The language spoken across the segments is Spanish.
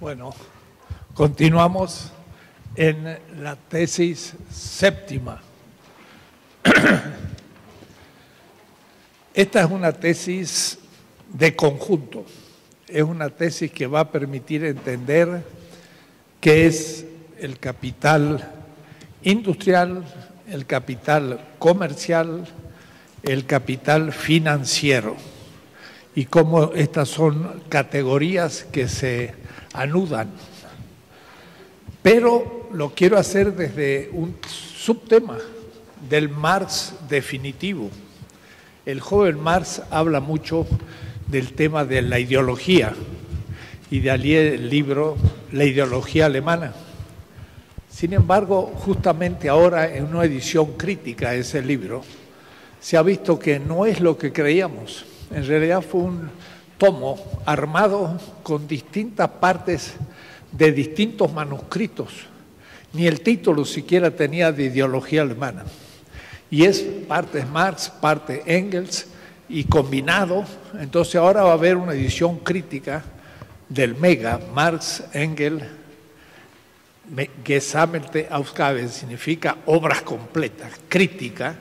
Bueno, continuamos en la tesis séptima. Esta es una tesis de conjunto, es una tesis que va a permitir entender qué es el capital industrial, el capital comercial, el capital financiero y cómo estas son categorías que se anudan. Pero lo quiero hacer desde un subtema del Marx definitivo. El joven Marx habla mucho del tema de la ideología y de allí el libro La ideología alemana. Sin embargo, justamente ahora en una edición crítica de ese libro se ha visto que no es lo que creíamos. En realidad fue un tomo armado con distintas partes de distintos manuscritos. Ni el título siquiera tenía de ideología alemana. Y es parte Marx, parte Engels y combinado. Entonces ahora va a haber una edición crítica del mega Marx, Engels, Gesammelte Ausgabe, significa obras completas, crítica,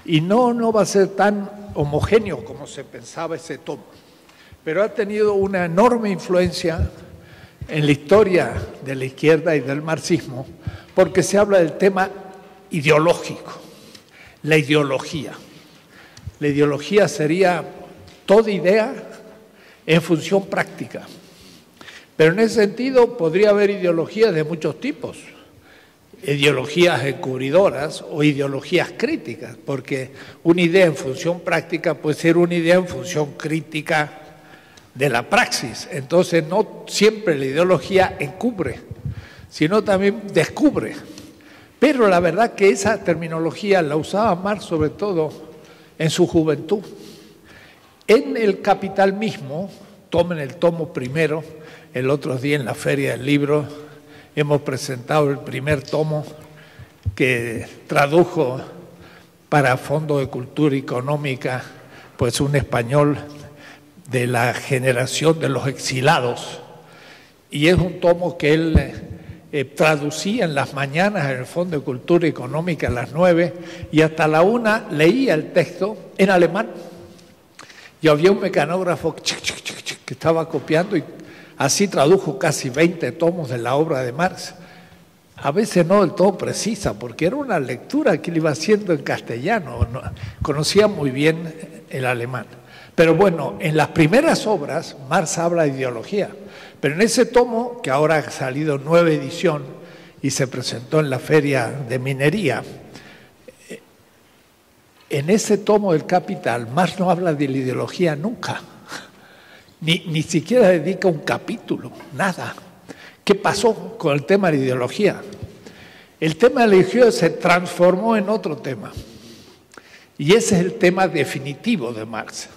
y no va a ser tan homogéneo como se pensaba ese tomo, pero ha tenido una enorme influencia en la historia de la izquierda y del marxismo, porque se habla del tema ideológico, la ideología. La ideología sería toda idea en función práctica. Pero en ese sentido podría haber ideologías de muchos tipos, ideologías encubridoras o ideologías críticas, porque una idea en función práctica puede ser una idea en función crítica de la praxis. Entonces no siempre la ideología encubre, sino también descubre. Pero la verdad que esa terminología la usaba Marx sobre todo en su juventud. En El Capital mismo, tomen el tomo primero. El otro día en la Feria del Libro hemos presentado el primer tomo que tradujo para Fondo de Cultura Económica, pues un español de la generación de los exilados. Y es un tomo que él traducía en las mañanas en el Fondo de Cultura Económica a las 9 y hasta la 1 leía el texto en alemán. Y había un mecanógrafo que estaba copiando y así tradujo casi 20 tomos de la obra de Marx. A veces no del todo precisa, porque era una lectura que él iba haciendo en castellano, no, conocía muy bien el alemán. Pero bueno, en las primeras obras Marx habla de ideología, pero en ese tomo, que ahora ha salido nueva edición y se presentó en la Feria de Minería, en ese tomo del Capital, Marx no habla de la ideología nunca. Ni siquiera dedica un capítulo, nada. ¿Qué pasó con el tema de la ideología? El tema de la ideología se transformó en otro tema. Y ese es el tema definitivo de Marx.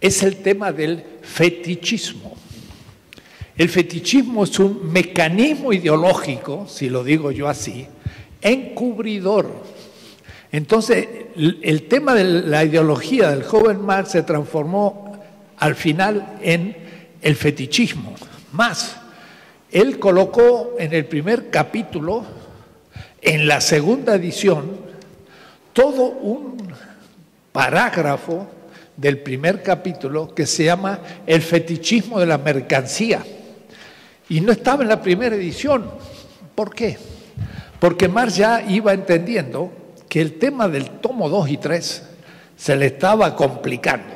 Es el tema del fetichismo. El fetichismo es un mecanismo ideológico, si lo digo yo así, encubridor. Entonces, el tema de la ideología del joven Marx se transformó al final en el fetichismo. Más, él colocó en el primer capítulo, en la segunda edición, todo un parágrafo del primer capítulo que se llama El fetichismo de la mercancía. Y no estaba en la primera edición. ¿Por qué? Porque Marx ya iba entendiendo que el tema del tomo 2 y 3 se le estaba complicando.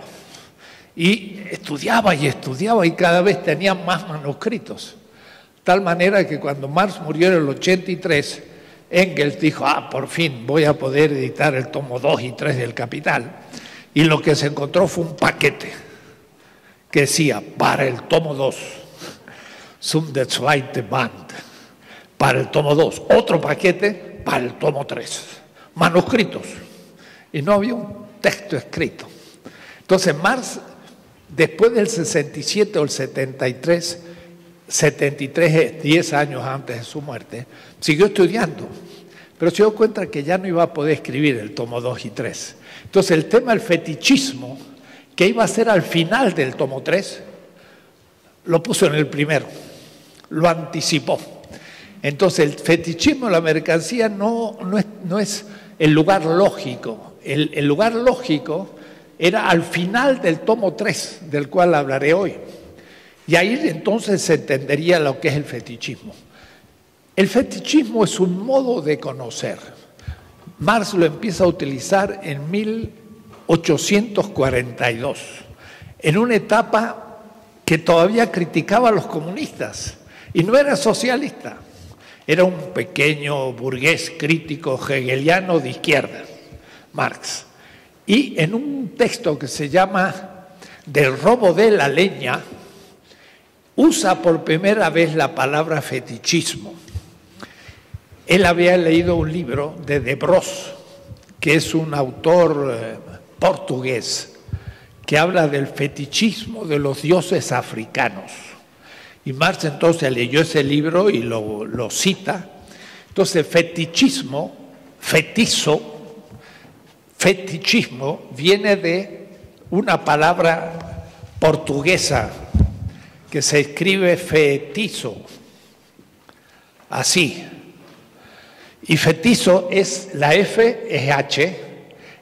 Y estudiaba y cada vez tenía más manuscritos. Tal manera que cuando Marx murió en el 83, Engels dijo, por fin voy a poder editar el tomo 2 y 3 del Capital. Y lo que se encontró fue un paquete que decía, para el tomo 2, zum der zweite Band, para el tomo 2, otro paquete para el tomo 3, manuscritos. Y no había un texto escrito. Entonces Marx, después del 67 o el 73 es 10 años antes de su muerte, siguió estudiando, pero se dio cuenta que ya no iba a poder escribir el tomo 2 y 3. Entonces el tema del fetichismo, que iba a ser al final del tomo 3, lo puso en el primero. lo anticipó. Entonces el fetichismo de la mercancía no es el lugar lógico. El lugar lógico era al final del tomo 3, del cual hablaré hoy. Y ahí entonces se entendería lo que es el fetichismo. El fetichismo es un modo de conocer. Marx lo empieza a utilizar en 1842, en una etapa que todavía criticaba a los comunistas y no era socialista. Era un pequeño burgués crítico hegeliano de izquierda, Marx. Y en un texto que se llama Del robo de la leña, usa por primera vez la palabra fetichismo. Él había leído un libro de De Bros, que es un autor portugués, que habla del fetichismo de los dioses africanos. Y Marx entonces leyó ese libro y lo cita. Entonces fetichismo viene de una palabra portuguesa que se escribe fetizo, así. Y fetizo es, la F es H,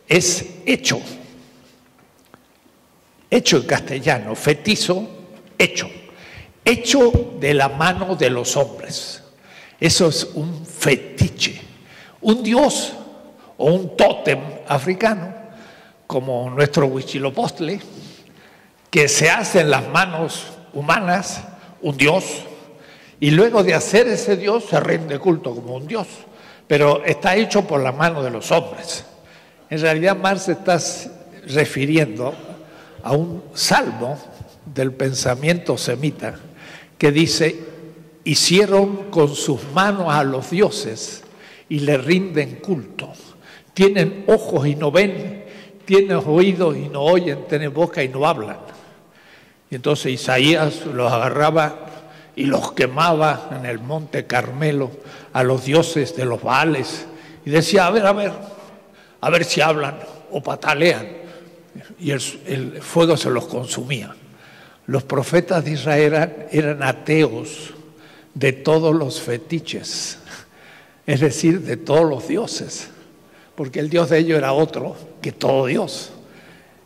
es hecho. Hecho en castellano, fetizo, hecho. Hecho de la mano de los hombres. Eso es un fetiche. Un dios o un tótem africano, como nuestro Huitzilopochtli, que se hace en las manos humanas, un dios, y luego de hacer ese dios se rinde culto como un dios, pero está hecho por la mano de los hombres. En realidad Marx se está refiriendo a un salmo del pensamiento semita que dice: hicieron con sus manos a los dioses y le rinden culto. Tienen ojos y no ven, tienen oídos y no oyen, tienen boca y no hablan. Y entonces Isaías los agarraba y los quemaba en el monte Carmelo a los dioses de los Baales y decía: a ver si hablan o patalean. Y el fuego se los consumía. Los profetas de Israel eran ateos de todos los fetiches, es decir, de todos los dioses, porque el Dios de ellos era otro que todo Dios.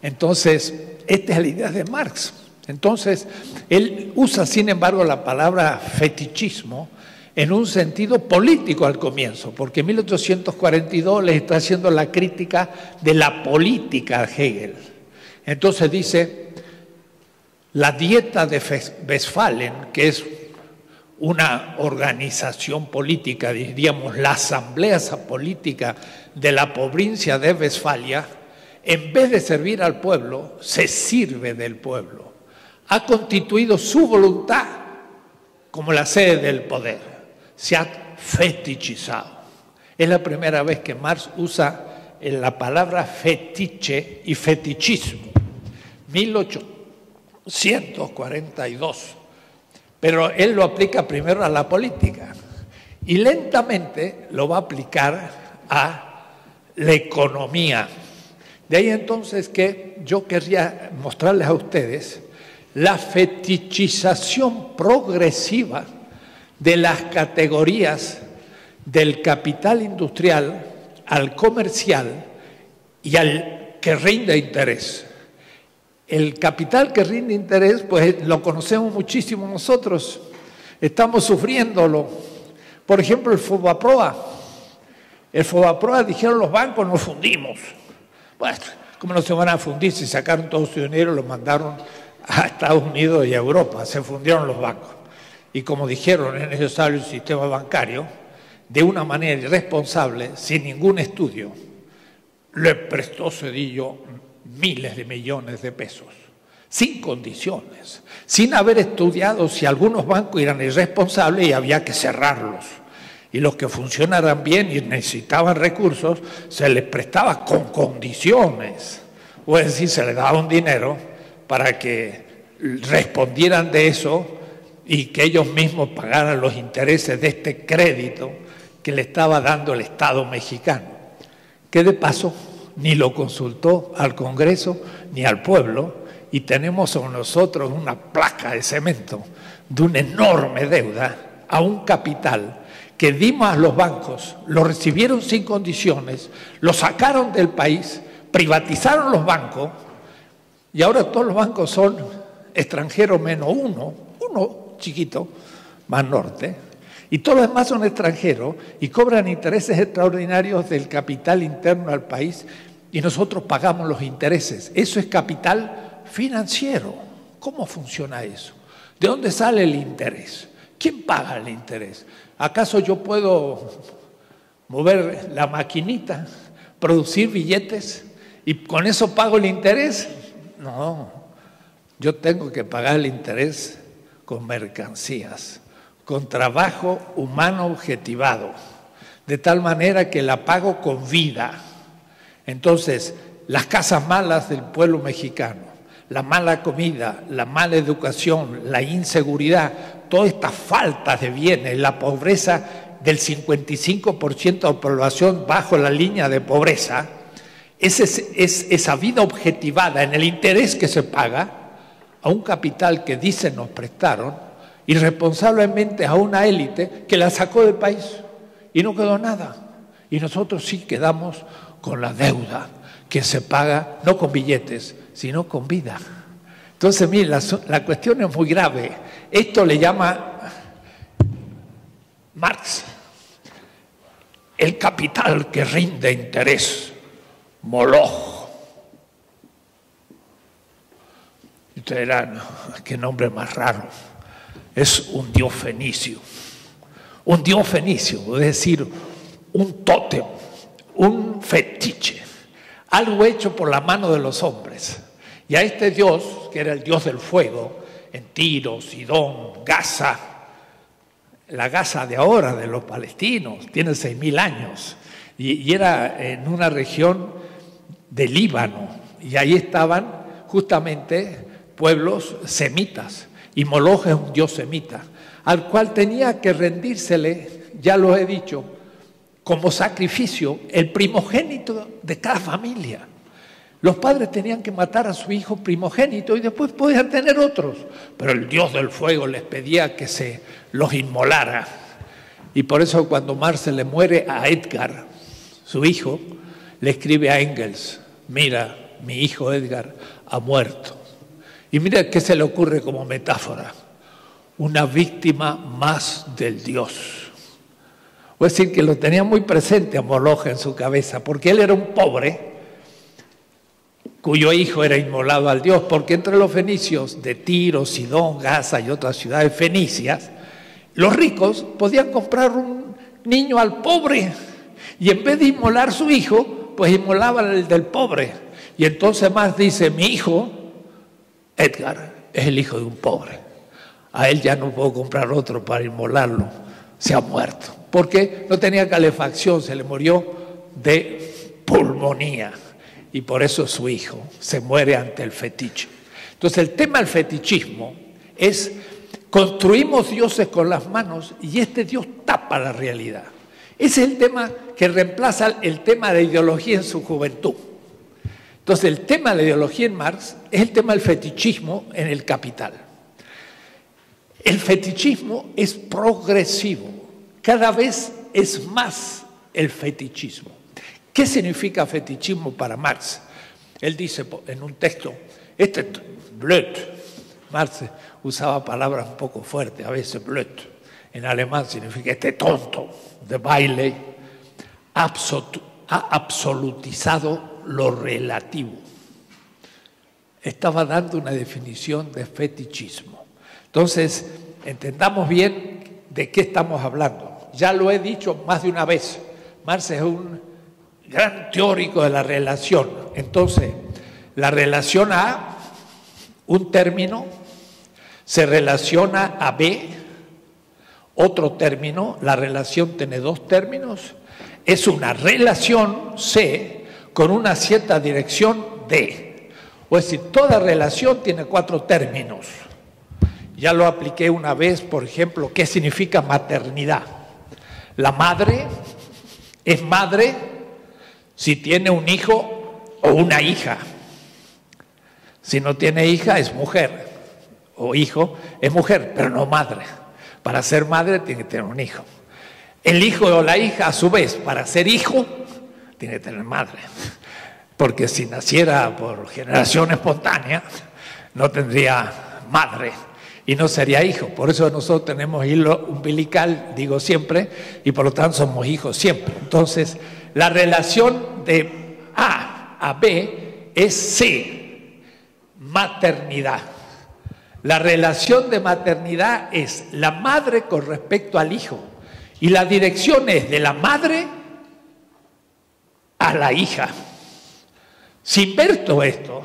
Entonces, esta es la idea de Marx. Entonces, él usa, sin embargo, la palabra fetichismo en un sentido político al comienzo, porque en 1842 le está haciendo la crítica de la política a Hegel. Entonces dice: la dieta de Westphalen, que es una organización política, diríamos la asamblea política de la provincia de Westfalia, en vez de servir al pueblo, se sirve del pueblo. Ha constituido su voluntad como la sede del poder. Se ha fetichizado. Es la primera vez que Marx usa la palabra fetiche y fetichismo. 1842. Pero él lo aplica primero a la política y lentamente lo va a aplicar a la economía. De ahí entonces que yo querría mostrarles a ustedes la fetichización progresiva de las categorías del capital industrial al comercial y al que rinde interés. El capital que rinde interés, pues lo conocemos muchísimo nosotros, estamos sufriéndolo. Por ejemplo, el FOBAPROA. El FOBAPROA, dijeron los bancos, nos fundimos. Bueno, ¿cómo no se van a fundir si sacaron todo su dinero y lo mandaron a Estados Unidos y a Europa? Se fundieron los bancos. Y como dijeron, es necesario un sistema bancario, de una manera irresponsable, sin ningún estudio, le prestó Zedillo miles de millones de pesos, sin condiciones, sin haber estudiado si algunos bancos eran irresponsables y había que cerrarlos. Y los que funcionaran bien y necesitaban recursos, se les prestaba con condiciones. O es decir, se les daba un dinero para que respondieran de eso y que ellos mismos pagaran los intereses de este crédito que le estaba dando el Estado mexicano, que de paso ni lo consultó al Congreso ni al pueblo y tenemos sobre nosotros una placa de cemento de una enorme deuda a un capital que dimos a los bancos, lo recibieron sin condiciones, lo sacaron del país, privatizaron los bancos y ahora todos los bancos son extranjeros menos uno chiquito, más norte, y todos los demás son extranjeros y cobran intereses extraordinarios del capital interno al país y nosotros pagamos los intereses. Eso es capital financiero. ¿Cómo funciona eso? ¿De dónde sale el interés? ¿Quién paga el interés? ¿Acaso yo puedo mover la maquinita, producir billetes y con eso pago el interés? No, yo tengo que pagar el interés con mercancías, con trabajo humano objetivado, de tal manera que la pago con vida. Entonces, las casas malas del pueblo mexicano, la mala comida, la mala educación, la inseguridad, todas estas faltas de bienes, la pobreza del 55% de la población bajo la línea de pobreza, esa vida objetivada en el interés que se paga a un capital que dicen nos prestaron, irresponsablemente a una élite que la sacó del país y no quedó nada. Y nosotros sí quedamos con la deuda que se paga no con billetes, sino con vida. Entonces, mire, la cuestión es muy grave. Esto le llama Marx el capital que rinde interés, Moloch. Y ustedes dirán, qué nombre más raro. Es un dios fenicio. Un dios fenicio, es decir, un tótem, un fetiche, algo hecho por la mano de los hombres. Y a este dios, que era el dios del fuego, en Tiro, Sidón, Gaza, la Gaza de ahora, de los palestinos, tiene 6.000 años, y era en una región de Líbano, y ahí estaban justamente pueblos semitas, y Moloch es un dios semita, al cual tenía que rendírsele, ya lo he dicho, como sacrificio, el primogénito de cada familia. Los padres tenían que matar a su hijo primogénito y después podían tener otros, pero el dios del fuego les pedía que se los inmolara. Y por eso cuando Marx le muere a Edgar, su hijo, le escribe a Engels, mira, mi hijo Edgar ha muerto. Y mira qué se le ocurre como metáfora, una víctima más del dios. Es decir, que lo tenía muy presente a Moloch en su cabeza, porque él era un pobre cuyo hijo era inmolado al dios, porque entre los fenicios de Tiro, Sidón, Gaza y otras ciudades fenicias, los ricos podían comprar un niño al pobre y en vez de inmolar su hijo, pues inmolaban el del pobre. Y entonces Marx dice, mi hijo, Edgar, es el hijo de un pobre. A él ya no puedo comprar otro para inmolarlo, se ha muerto. Porque no tenía calefacción, se le murió de pulmonía. Y por eso su hijo se muere ante el fetiche. Entonces el tema del fetichismo es, construimos dioses con las manos y este Dios tapa la realidad. Ese es el tema que reemplaza el tema de ideología en su juventud. Entonces el tema de la ideología en Marx es el tema del fetichismo en el Capital. El fetichismo es progresivo, cada vez es más el fetichismo. ¿Qué significa fetichismo para Marx? Él dice en un texto, blöd, Marx usaba palabras un poco fuertes, a veces blöd, en alemán significa tonto, de baile, ha absolutizado lo relativo. Estaba dando una definición de fetichismo. Entonces, entendamos bien de qué estamos hablando. Ya lo he dicho más de una vez, Marx es un gran teórico de la relación. Entonces, la relación A, un término, se relaciona a B, otro término, la relación tiene dos términos, es una relación C con una cierta dirección D. O es decir, toda relación tiene cuatro términos. Ya lo apliqué una vez, por ejemplo, ¿qué significa maternidad? La madre es madre si tiene un hijo o una hija. Si no tiene hija, es mujer. O hijo, es mujer, pero no madre. Para ser madre tiene que tener un hijo. El hijo o la hija, a su vez, para ser hijo, tiene que tener madre. Porque si naciera por generación espontánea, no tendría madre y no sería hijo. Por eso nosotros tenemos hilo umbilical, digo siempre, y por lo tanto somos hijos siempre. Entonces, la relación de A a B es C, maternidad. La relación de maternidad es la madre con respecto al hijo. Y la dirección es de la madre a la hija. Si invierto esto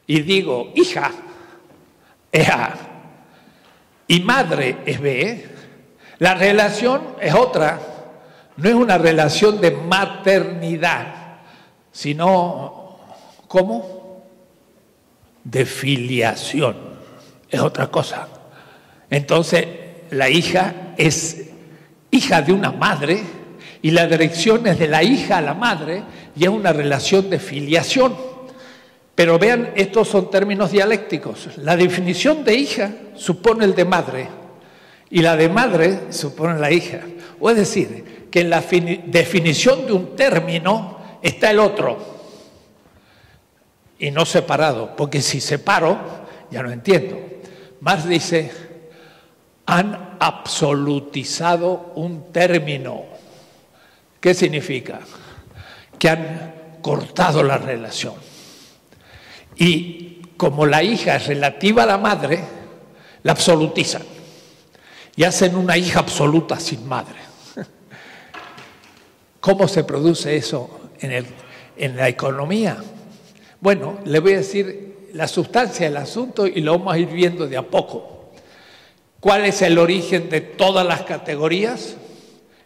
y digo hija es A y madre es B, la relación es otra. No es una relación de maternidad, sino, ¿cómo? De filiación. Es otra cosa. Entonces, la hija es hija de una madre y la dirección es de la hija a la madre y es una relación de filiación. Pero vean, estos son términos dialécticos. La definición de hija supone el de madre y la de madre supone la hija. O es decir, que en la definición de un término está el otro y no separado, porque si separo ya no entiendo. Marx dice, han absolutizado un término. ¿Qué significa? Que han cortado la relación. Y como la hija es relativa a la madre, la absolutizan. Y hacen una hija absoluta sin madre. ¿Cómo se produce eso en la economía? Bueno, le voy a decir la sustancia del asunto y lo vamos a ir viendo de a poco. ¿Cuál es el origen de todas las categorías?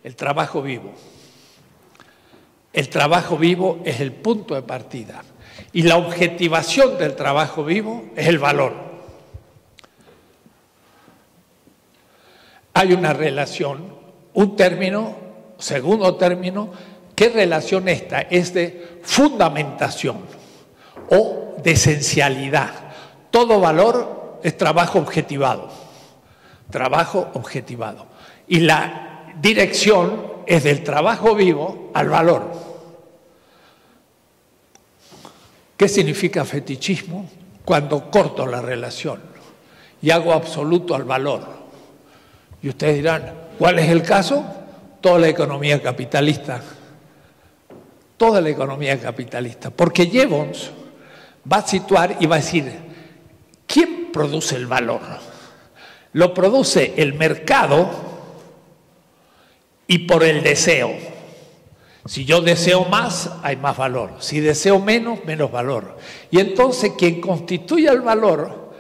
El trabajo vivo. El trabajo vivo es el punto de partida. Y la objetivación del trabajo vivo es el valor. Hay una relación, un término, segundo término. ¿Qué relación esta? Es de fundamentación o de esencialidad. Todo valor es trabajo objetivado. Trabajo objetivado. Y la dirección es del trabajo vivo al valor. ¿Qué significa fetichismo? Cuando corto la relación y hago absoluto al valor. Y ustedes dirán, ¿cuál es el caso? Toda la economía capitalista. Toda la economía capitalista. Porque Jevons va a situar y va a decir, ¿quién produce el valor? Lo produce el mercado y por el deseo. Si yo deseo más, hay más valor. Si deseo menos, menos valor. Y entonces quien constituye el valor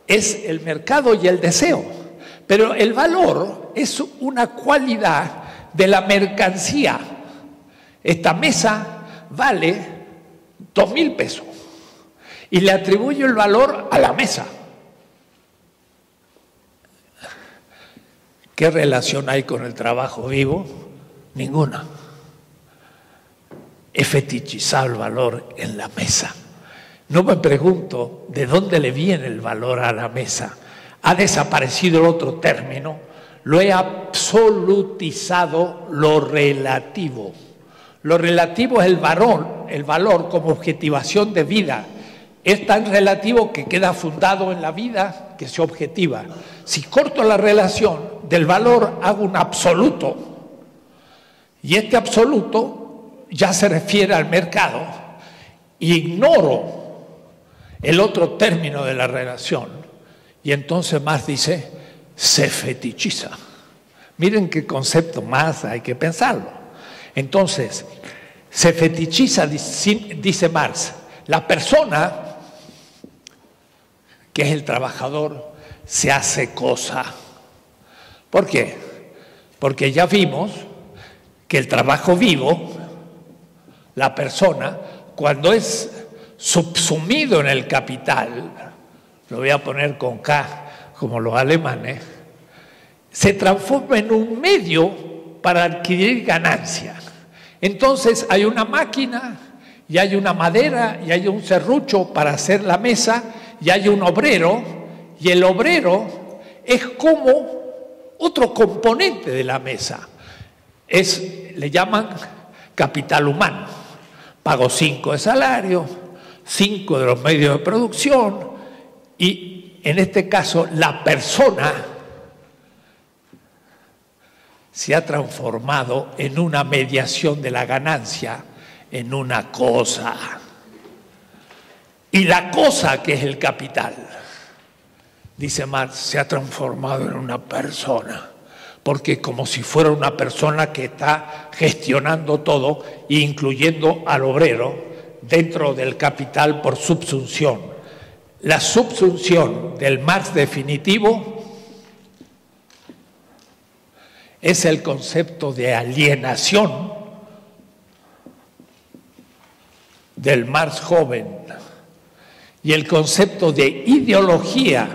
es el mercado y el deseo. Pero el valor es una cualidad de la mercancía. Esta mesa vale 2.000 pesos y le atribuyo el valor a la mesa. ¿Qué relación hay con el trabajo vivo? Ninguna. He fetichizado el valor en la mesa. No me pregunto de dónde le viene el valor a la mesa. Ha desaparecido el otro término. Lo he absolutizado lo relativo. Lo relativo es el valor como objetivación de vida. Es tan relativo que queda fundado en la vida que se objetiva. Si corto la relación del valor, hago un absoluto. Y este absoluto ya se refiere al mercado. Ignoro el otro término de la relación. Y entonces Marx dice, se fetichiza. Miren qué concepto más hay que pensarlo. Entonces, se fetichiza, dice Marx, la persona, que es el trabajador, se hace cosa. ¿Por qué? Porque ya vimos que el trabajo vivo, la persona, cuando es subsumido en el capital, lo voy a poner con K, como los alemanes, se transforma en un medio para adquirir ganancia. Entonces hay una máquina y hay una madera, y hay un serrucho para hacer la mesa, y hay un obrero, y el obrero es como otro componente de la mesa. Le llaman capital humano. Pago 5 de salario, 5 de los medios de producción, y en este caso la persona se ha transformado en una mediación de la ganancia, en una cosa. Y la cosa, que es el capital, dice Marx, se ha transformado en una persona, porque como si fuera una persona que está gestionando todo, incluyendo al obrero, dentro del capital por subsunción. La subsunción del Marx definitivo es el concepto de alienación del Marx joven, y el concepto de ideología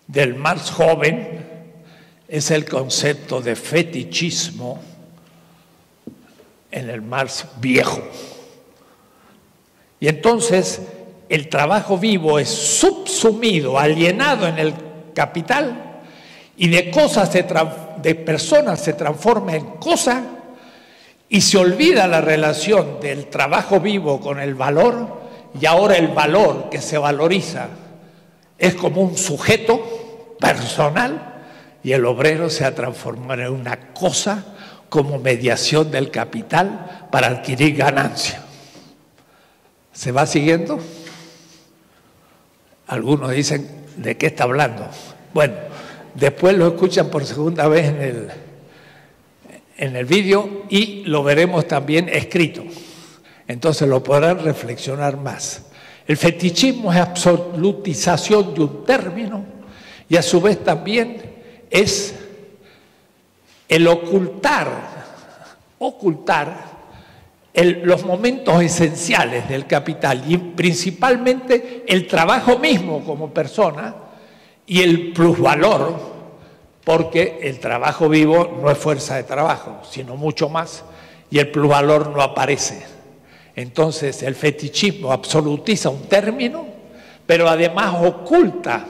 del Marx joven es el concepto de fetichismo en el Marx viejo. Y entonces el trabajo vivo es subsumido, alienado en el capital, y de personas se transforma en cosa, y se olvida la relación del trabajo vivo con el valor, y ahora el valor que se valoriza es como un sujeto personal, y el obrero se ha transformado en una cosa como mediación del capital para adquirir ganancia. ¿Se va siguiendo? Algunos dicen, ¿de qué está hablando? Bueno, después lo escuchan por segunda vez en el vídeo, y lo veremos también escrito. Entonces lo podrán reflexionar más. El fetichismo es absolutización de un término, y a su vez también es el ocultar los momentos esenciales del capital, y principalmente el trabajo mismo como persona y el plusvalor, porque el trabajo vivo no es fuerza de trabajo, sino mucho más, y el plusvalor no aparece. Entonces el fetichismo absolutiza un término, pero además oculta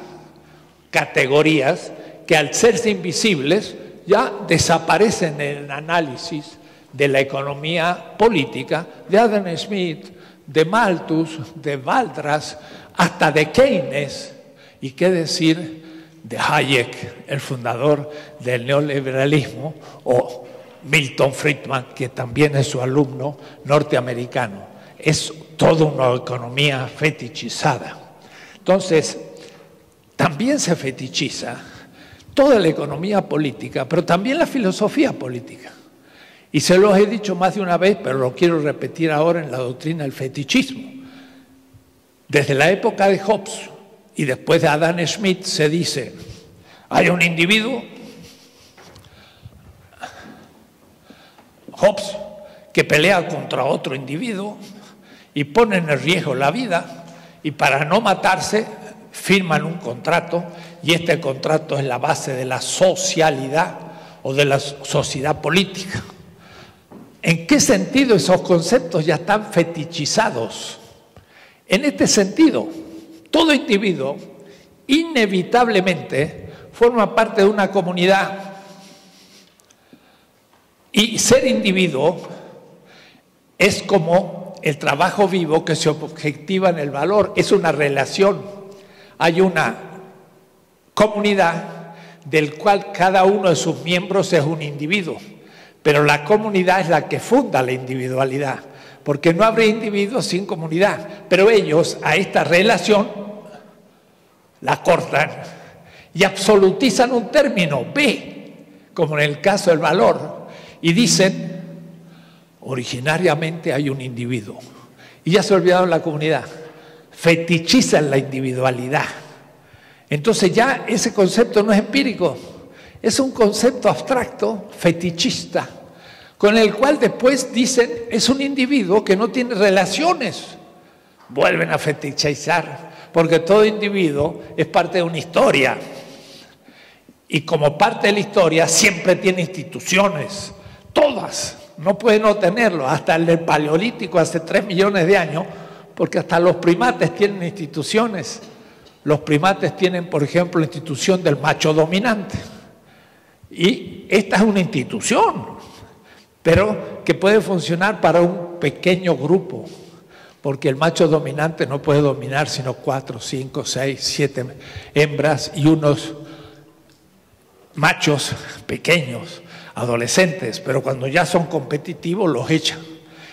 categorías que, al serse invisibles, ya desaparecen en el análisis de la economía política de Adam Smith, de Malthus, de Walras, hasta de Keynes, y qué decir de Hayek, el fundador del neoliberalismo, o Milton Friedman, que también es su alumno norteamericano. Es toda una economía fetichizada. Entonces, también se fetichiza toda la economía política, pero también la filosofía política. Y se los he dicho más de una vez, pero lo quiero repetir ahora en la doctrina del fetichismo. Desde la época de Hobbes y después de Adam Smith se dice, hay un individuo, Hobbes, que pelea contra otro individuo y pone en riesgo la vida, y para no matarse firman un contrato, y este contrato es la base de la socialidad o de la sociedad política. ¿En qué sentido esos conceptos ya están fetichizados? En este sentido, todo individuo inevitablemente forma parte de una comunidad, y ser individuo es como el trabajo vivo que se objetiva en el valor, es una relación. Hay una comunidad del cual cada uno de sus miembros es un individuo, pero la comunidad es la que funda la individualidad, porque no habría individuos sin comunidad, pero ellos a esta relación la cortan y absolutizan un término, B, como en el caso del valor, y dicen, originariamente hay un individuo, y ya se olvidaron la comunidad, fetichizan la individualidad. Entonces ya ese concepto no es empírico, es un concepto abstracto, fetichista, con el cual después dicen, es un individuo que no tiene relaciones. Vuelven a fetichizar, porque todo individuo es parte de una historia, y como parte de la historia siempre tiene instituciones, todas, no puede no tenerlo, hasta el del Paleolítico hace 3 millones de años, porque hasta los primates tienen instituciones. Los primates tienen, por ejemplo, la institución del macho dominante. Y esta es una institución, pero que puede funcionar para un pequeño grupo, porque el macho dominante no puede dominar sino 4, 5, 6, 7 hembras y unos machos pequeños, adolescentes, pero cuando ya son competitivos los echan.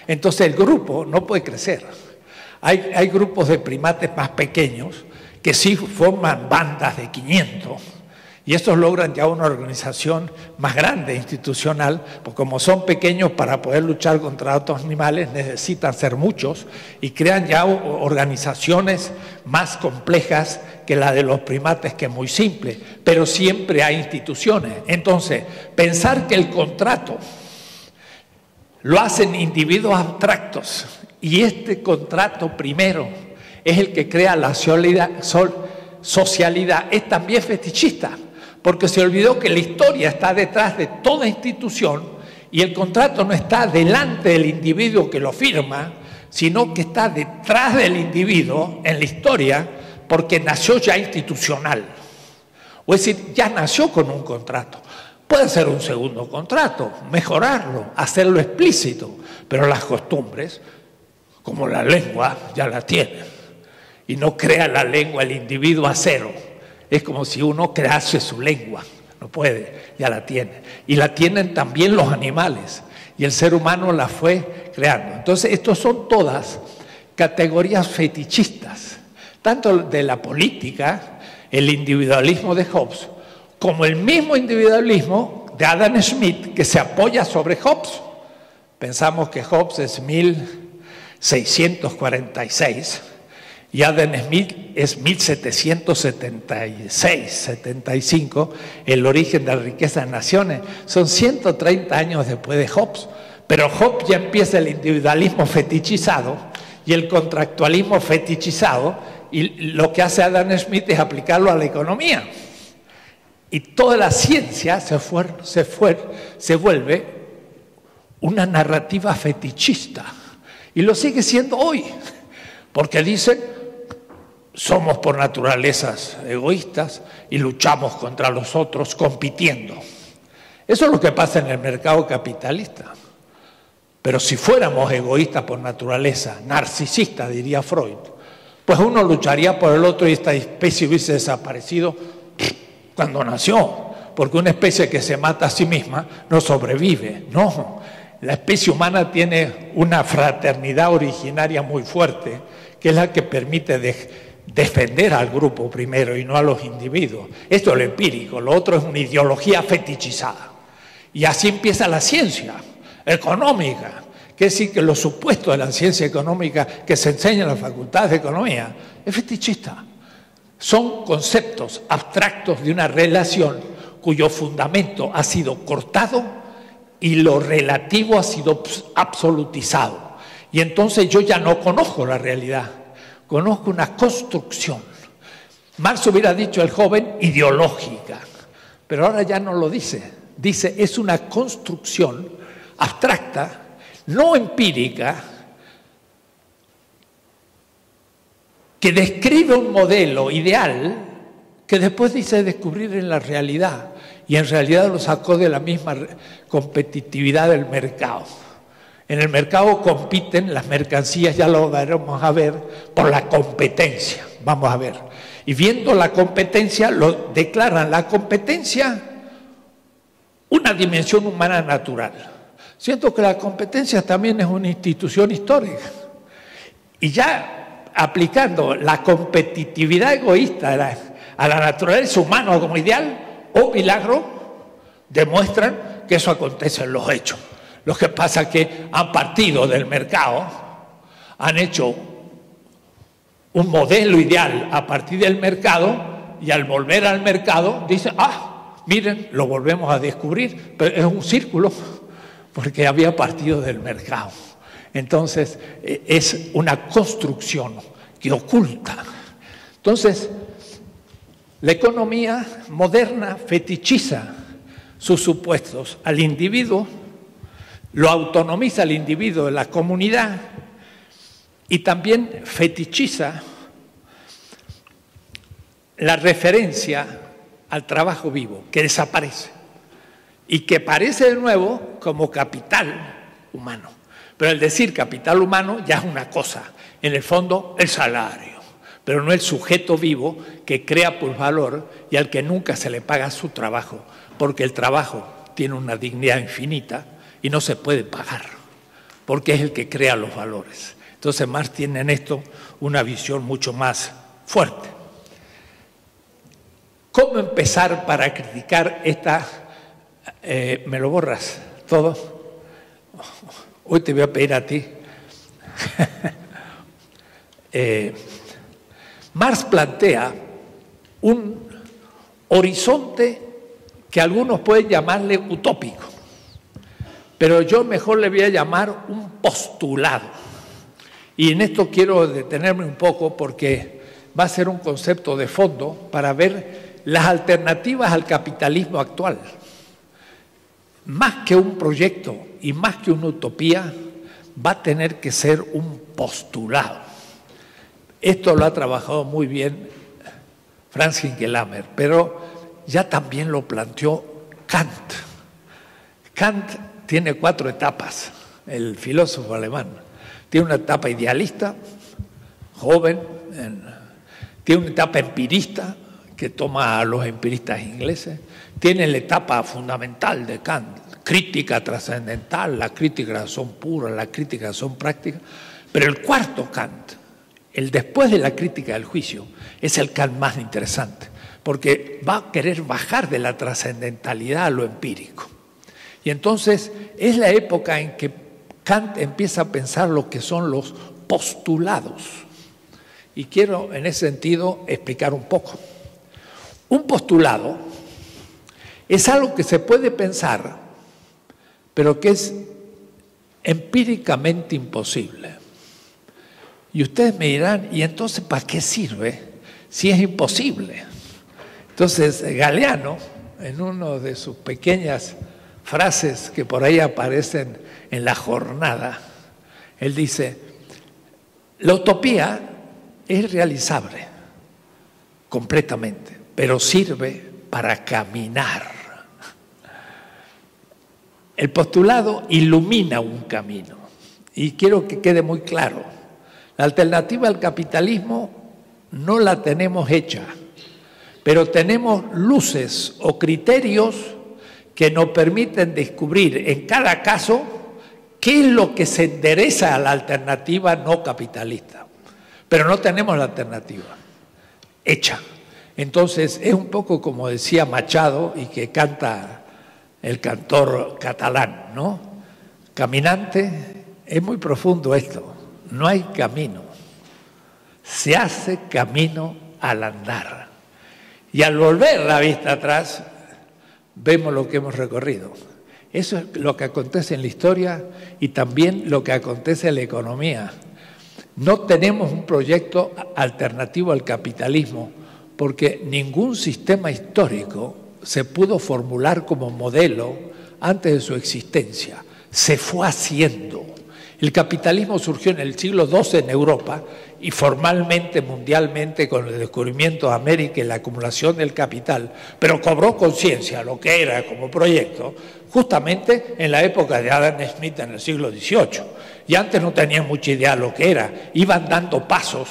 Entonces el grupo no puede crecer. Hay grupos de primates más pequeños que sí forman bandas de 500 y estos logran ya una organización más grande, institucional, porque como son pequeños, para poder luchar contra otros animales necesitan ser muchos y crean ya organizaciones más complejas que la de los primates, que es muy simple, pero siempre hay instituciones. Entonces, pensar que el contrato lo hacen individuos abstractos y este contrato primero es el que crea la socialidad, es también fetichista, porque se olvidó que la historia está detrás de toda institución y el contrato no está delante del individuo que lo firma, sino que está detrás del individuo en la historia, porque nació ya institucional. O es decir, ya nació con un contrato. Puede ser un segundo contrato, mejorarlo, hacerlo explícito, pero las costumbres, como la lengua, ya la tienen. Y no crea la lengua el individuo a cero. Es como si uno crease su lengua. No puede, ya la tiene. Y la tienen también los animales. Y el ser humano la fue creando. Entonces, estos son todas categorías fetichistas. Tanto de la política, el individualismo de Hobbes, como el mismo individualismo de Adam Smith, que se apoya sobre Hobbes. Pensamos que Hobbes es 1646 y Adam Smith es 1776, 75, el origen de la riqueza de naciones. Son 130 años después de Hobbes, pero Hobbes ya empieza el individualismo fetichizado y el contractualismo fetichizado, y lo que hace Adam Smith es aplicarlo a la economía. Y toda la ciencia se vuelve una narrativa fetichista. Y lo sigue siendo hoy. Porque dicen, somos por naturalezas egoístas y luchamos contra los otros compitiendo. Eso es lo que pasa en el mercado capitalista. Pero si fuéramos egoístas por naturaleza, narcisistas, diría Freud, pues uno lucharía por el otro y esta especie hubiese desaparecido cuando nació, porque una especie que se mata a sí misma no sobrevive. No, la especie humana tiene una fraternidad originaria muy fuerte, que es la que permite defender al grupo primero y no a los individuos. Esto es lo empírico, lo otro es una ideología fetichizada. Y así empieza la ciencia económica, que es decir, que los supuestos de la ciencia económica que se enseña en las facultades de economía es fetichista. Son conceptos abstractos de una relación cuyo fundamento ha sido cortado y lo relativo ha sido absolutizado. Y entonces yo ya no conozco la realidad, conozco una construcción. Marx hubiera dicho el joven ideológica, pero ahora ya no lo dice. Dice, es una construcción abstracta, no empírica, que describe un modelo ideal que después dice descubrir en la realidad, y en realidad lo sacó de la misma competitividad del mercado. En el mercado compiten las mercancías, ya lo vamos a ver, por la competencia. Vamos a ver. Y viendo la competencia, lo declaran la competencia una dimensión humana natural. Siento que la competencia también es una institución histórica. Y ya aplicando la competitividad egoísta a la naturaleza humana como ideal o milagro, demuestran que eso acontece en los hechos. Lo que pasa es que han partido del mercado, han hecho un modelo ideal a partir del mercado y al volver al mercado dicen, miren, lo volvemos a descubrir, pero es un círculo porque había partido del mercado. Entonces, es una construcción que oculta. Entonces, la economía moderna fetichiza sus supuestos al individuo, lo autonomiza al individuo de la comunidad y también fetichiza la referencia al trabajo vivo, que desaparece y que aparece de nuevo como capital humano. Pero el decir capital humano ya es una cosa, en el fondo el salario, pero no el sujeto vivo que crea por valor y al que nunca se le paga su trabajo, porque el trabajo tiene una dignidad infinita y no se puede pagar, porque es el que crea los valores. Entonces Marx tiene en esto una visión mucho más fuerte. ¿Cómo empezar para criticar esta? ¿Me lo borras todo? Hoy te voy a pedir a ti. Marx plantea un horizonte que algunos pueden llamarle utópico, pero yo mejor le voy a llamar un postulado. Y en esto quiero detenerme un poco porque va a ser un concepto de fondo para ver las alternativas al capitalismo actual. Más que un proyecto y más que una utopía, va a tener que ser un postulado. Esto lo ha trabajado muy bien Franz Hinckelhammer, pero ya también lo planteó Kant. Kant tiene 4 etapas, el filósofo alemán. Tiene una etapa idealista, joven, tiene una etapa empirista, que toma a los empiristas ingleses, tiene la etapa fundamental de Kant, crítica trascendental, la crítica de la razón pura, la crítica de la razón práctica, pero el cuarto Kant, el después de la crítica del juicio, es el Kant más interesante, porque va a querer bajar de la trascendentalidad a lo empírico. Y entonces es la época en que Kant empieza a pensar lo que son los postulados. Y quiero en ese sentido explicar un poco. Un postulado es algo que se puede pensar, pero que es empíricamente imposible. Y ustedes me dirán, ¿y entonces para qué sirve si es imposible? Entonces Galeano, en una de sus pequeñas frases que por ahí aparecen en La Jornada, él dice, la utopía es realizable completamente, pero sirve para caminar. El postulado ilumina un camino. Y quiero que quede muy claro, la alternativa al capitalismo no la tenemos hecha, pero tenemos luces o criterios que nos permiten descubrir en cada caso qué es lo que se endereza a la alternativa no capitalista. Pero no tenemos la alternativa hecha. Entonces es un poco como decía Machado y que canta el cantor catalán, ¿no? Caminante, es muy profundo esto, no hay camino, se hace camino al andar. Y al volver la vista atrás, vemos lo que hemos recorrido. Eso es lo que acontece en la historia y también lo que acontece en la economía. No tenemos un proyecto alternativo al capitalismo porque ningún sistema histórico se pudo formular como modelo antes de su existencia. Se fue haciendo. El capitalismo surgió en el siglo XII en Europa y formalmente, mundialmente, con el descubrimiento de América y la acumulación del capital, pero cobró conciencia lo que era como proyecto justamente en la época de Adam Smith en el siglo XVIII. Y antes no tenían mucha idea de lo que era, iban dando pasos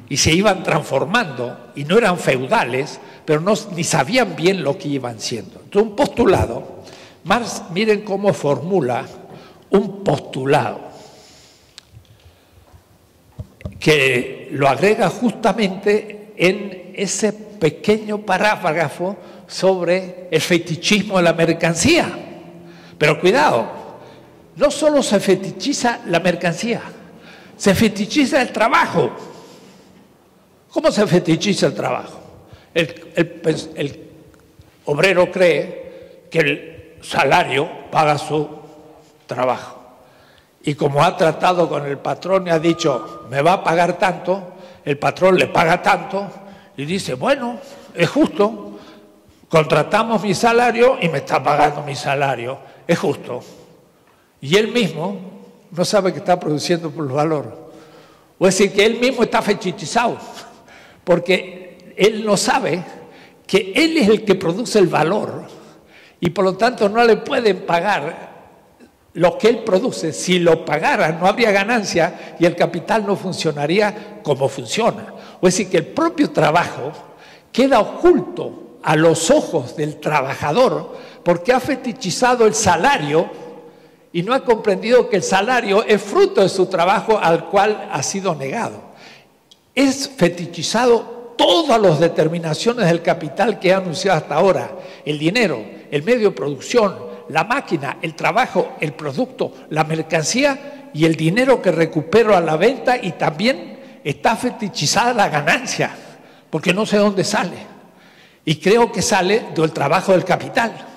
y se iban transformando y no eran feudales, pero ni sabían bien lo que iban siendo. Entonces un postulado, Marx, miren cómo formula un postulado, que lo agrega justamente en ese pequeño parágrafo sobre el fetichismo de la mercancía. Pero cuidado, no solo se fetichiza la mercancía, se fetichiza el trabajo. ¿Cómo se fetichiza el trabajo? El obrero cree que el salario paga su trabajo. Y como ha tratado con el patrón y ha dicho, me va a pagar tanto, el patrón le paga tanto y dice, bueno, es justo, contratamos mi salario y me está pagando mi salario, es justo. y él mismo no sabe que está produciendo plusvalor. O es decir, que él mismo está fetichizado, porque él no sabe que él es el que produce el valor y por lo tanto no le pueden pagar lo que él produce. Si lo pagaran no habría ganancia y el capital no funcionaría como funciona. O es decir, que el propio trabajo queda oculto a los ojos del trabajador porque ha fetichizado el salario y no ha comprendido que el salario es fruto de su trabajo al cual ha sido negado. Es fetichizado todas las determinaciones del capital que he anunciado hasta ahora: el dinero, el medio de producción, la máquina, el trabajo, el producto, la mercancía y el dinero que recupero a la venta, y también está fetichizada la ganancia, porque no sé dónde sale. Y creo que sale del trabajo del capital.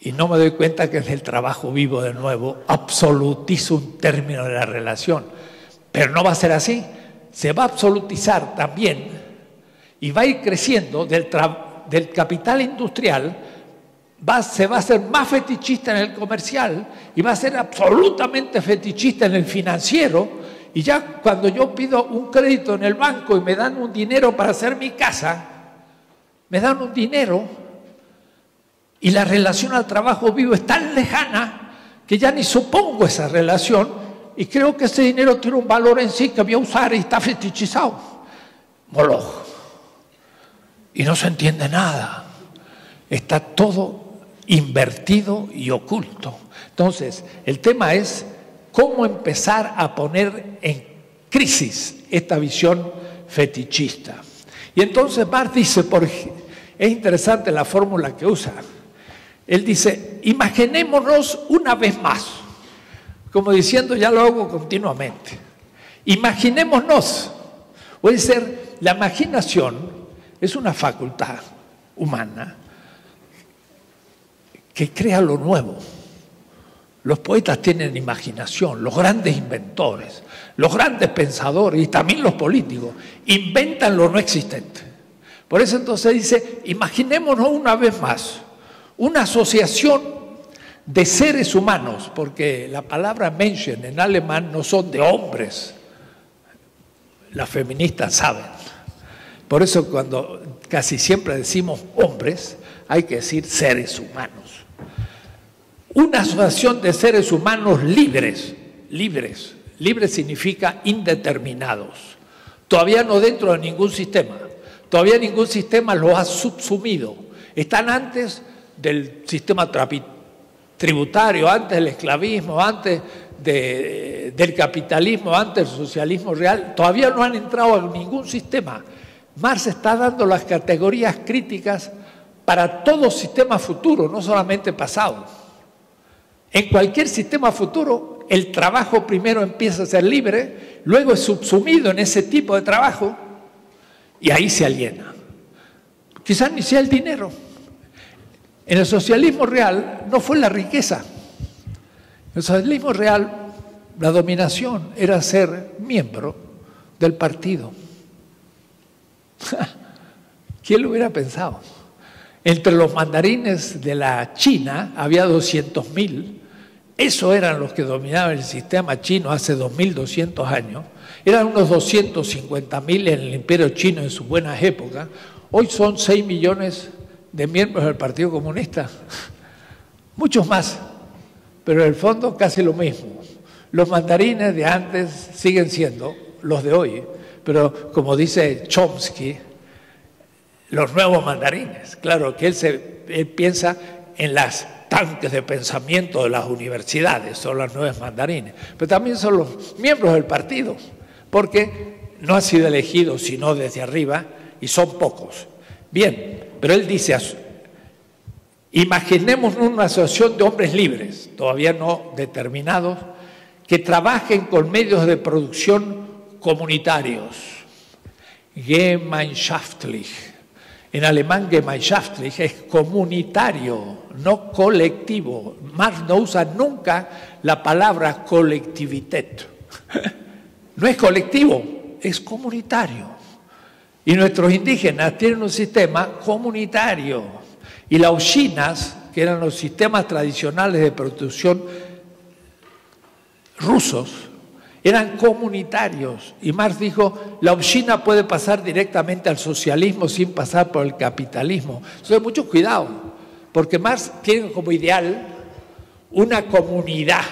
Y no me doy cuenta que es el trabajo vivo de nuevo. Absolutizo un término de la relación. Pero no va a ser así. Se va a absolutizar también y va a ir creciendo del capital industrial. Se va a hacer más fetichista en el comercial y va a ser absolutamente fetichista en el financiero. Y ya cuando yo pido un crédito en el banco y me dan un dinero para hacer mi casa, me dan un dinero y la relación al trabajo vivo es tan lejana que ya ni supongo esa relación y creo que ese dinero tiene un valor en sí que voy a usar y está fetichizado. Moloch. Y no se entiende nada. Está todo invertido y oculto. Entonces, el tema es cómo empezar a poner en crisis esta visión fetichista. Y entonces Marx dice, es interesante la fórmula que usa. Él dice, imaginémonos una vez más, como diciendo, ya lo hago continuamente. Imaginémonos. Puede ser, la imaginación es una facultad humana que crea lo nuevo. Los poetas tienen imaginación, los grandes inventores, los grandes pensadores y también los políticos inventan lo no existente. Por eso entonces dice, imaginémonos una vez más una asociación de seres humanos, porque la palabra Menschen en alemán no son de hombres, las feministas saben. Por eso cuando casi siempre decimos hombres, hay que decir seres humanos. Una asociación de seres humanos libres. Libres significa indeterminados. Todavía no dentro de ningún sistema. Todavía ningún sistema los ha subsumido. Están antes del sistema tributario, antes del esclavismo, antes del capitalismo, antes del socialismo real. Todavía no han entrado en ningún sistema. Marx está dando las categorías críticas para todo sistema futuro, no solamente pasado. En cualquier sistema futuro, el trabajo primero empieza a ser libre, luego es subsumido en ese tipo de trabajo y ahí se aliena. Quizás ni sea el dinero. En el socialismo real no fue la riqueza. En el socialismo real, la dominación era ser miembro del partido. ¿Quién lo hubiera pensado? Entre los mandarines de la China había 200.000. Esos eran los que dominaban el sistema chino hace 2.200 años. Eran unos 250.000 en el imperio chino en sus buenas épocas. Hoy son 6 millones de miembros del Partido Comunista. Muchos más, pero en el fondo casi lo mismo. Los mandarines de antes siguen siendo los de hoy, pero como dice Chomsky, los nuevos mandarines. Claro que él piensa en las tanques de pensamiento de las universidades, son los nuevos mandarines, pero también son los miembros del partido, porque no han sido elegidos sino desde arriba y son pocos. Bien, pero él dice, imaginemos una asociación de hombres libres, todavía no determinados, que trabajen con medios de producción comunitarios, gemeinschaftlich. En alemán, gemeinschaftlich es comunitario, no colectivo. Marx no usa nunca la palabra Kollektivität. No es colectivo, es comunitario. Y nuestros indígenas tienen un sistema comunitario. Y las usinas, que eran los sistemas tradicionales de producción rusos eran comunitarios. Y Marx dijo, la China puede pasar directamente al socialismo sin pasar por el capitalismo. Entonces, mucho cuidado, porque Marx tiene como ideal una comunidad,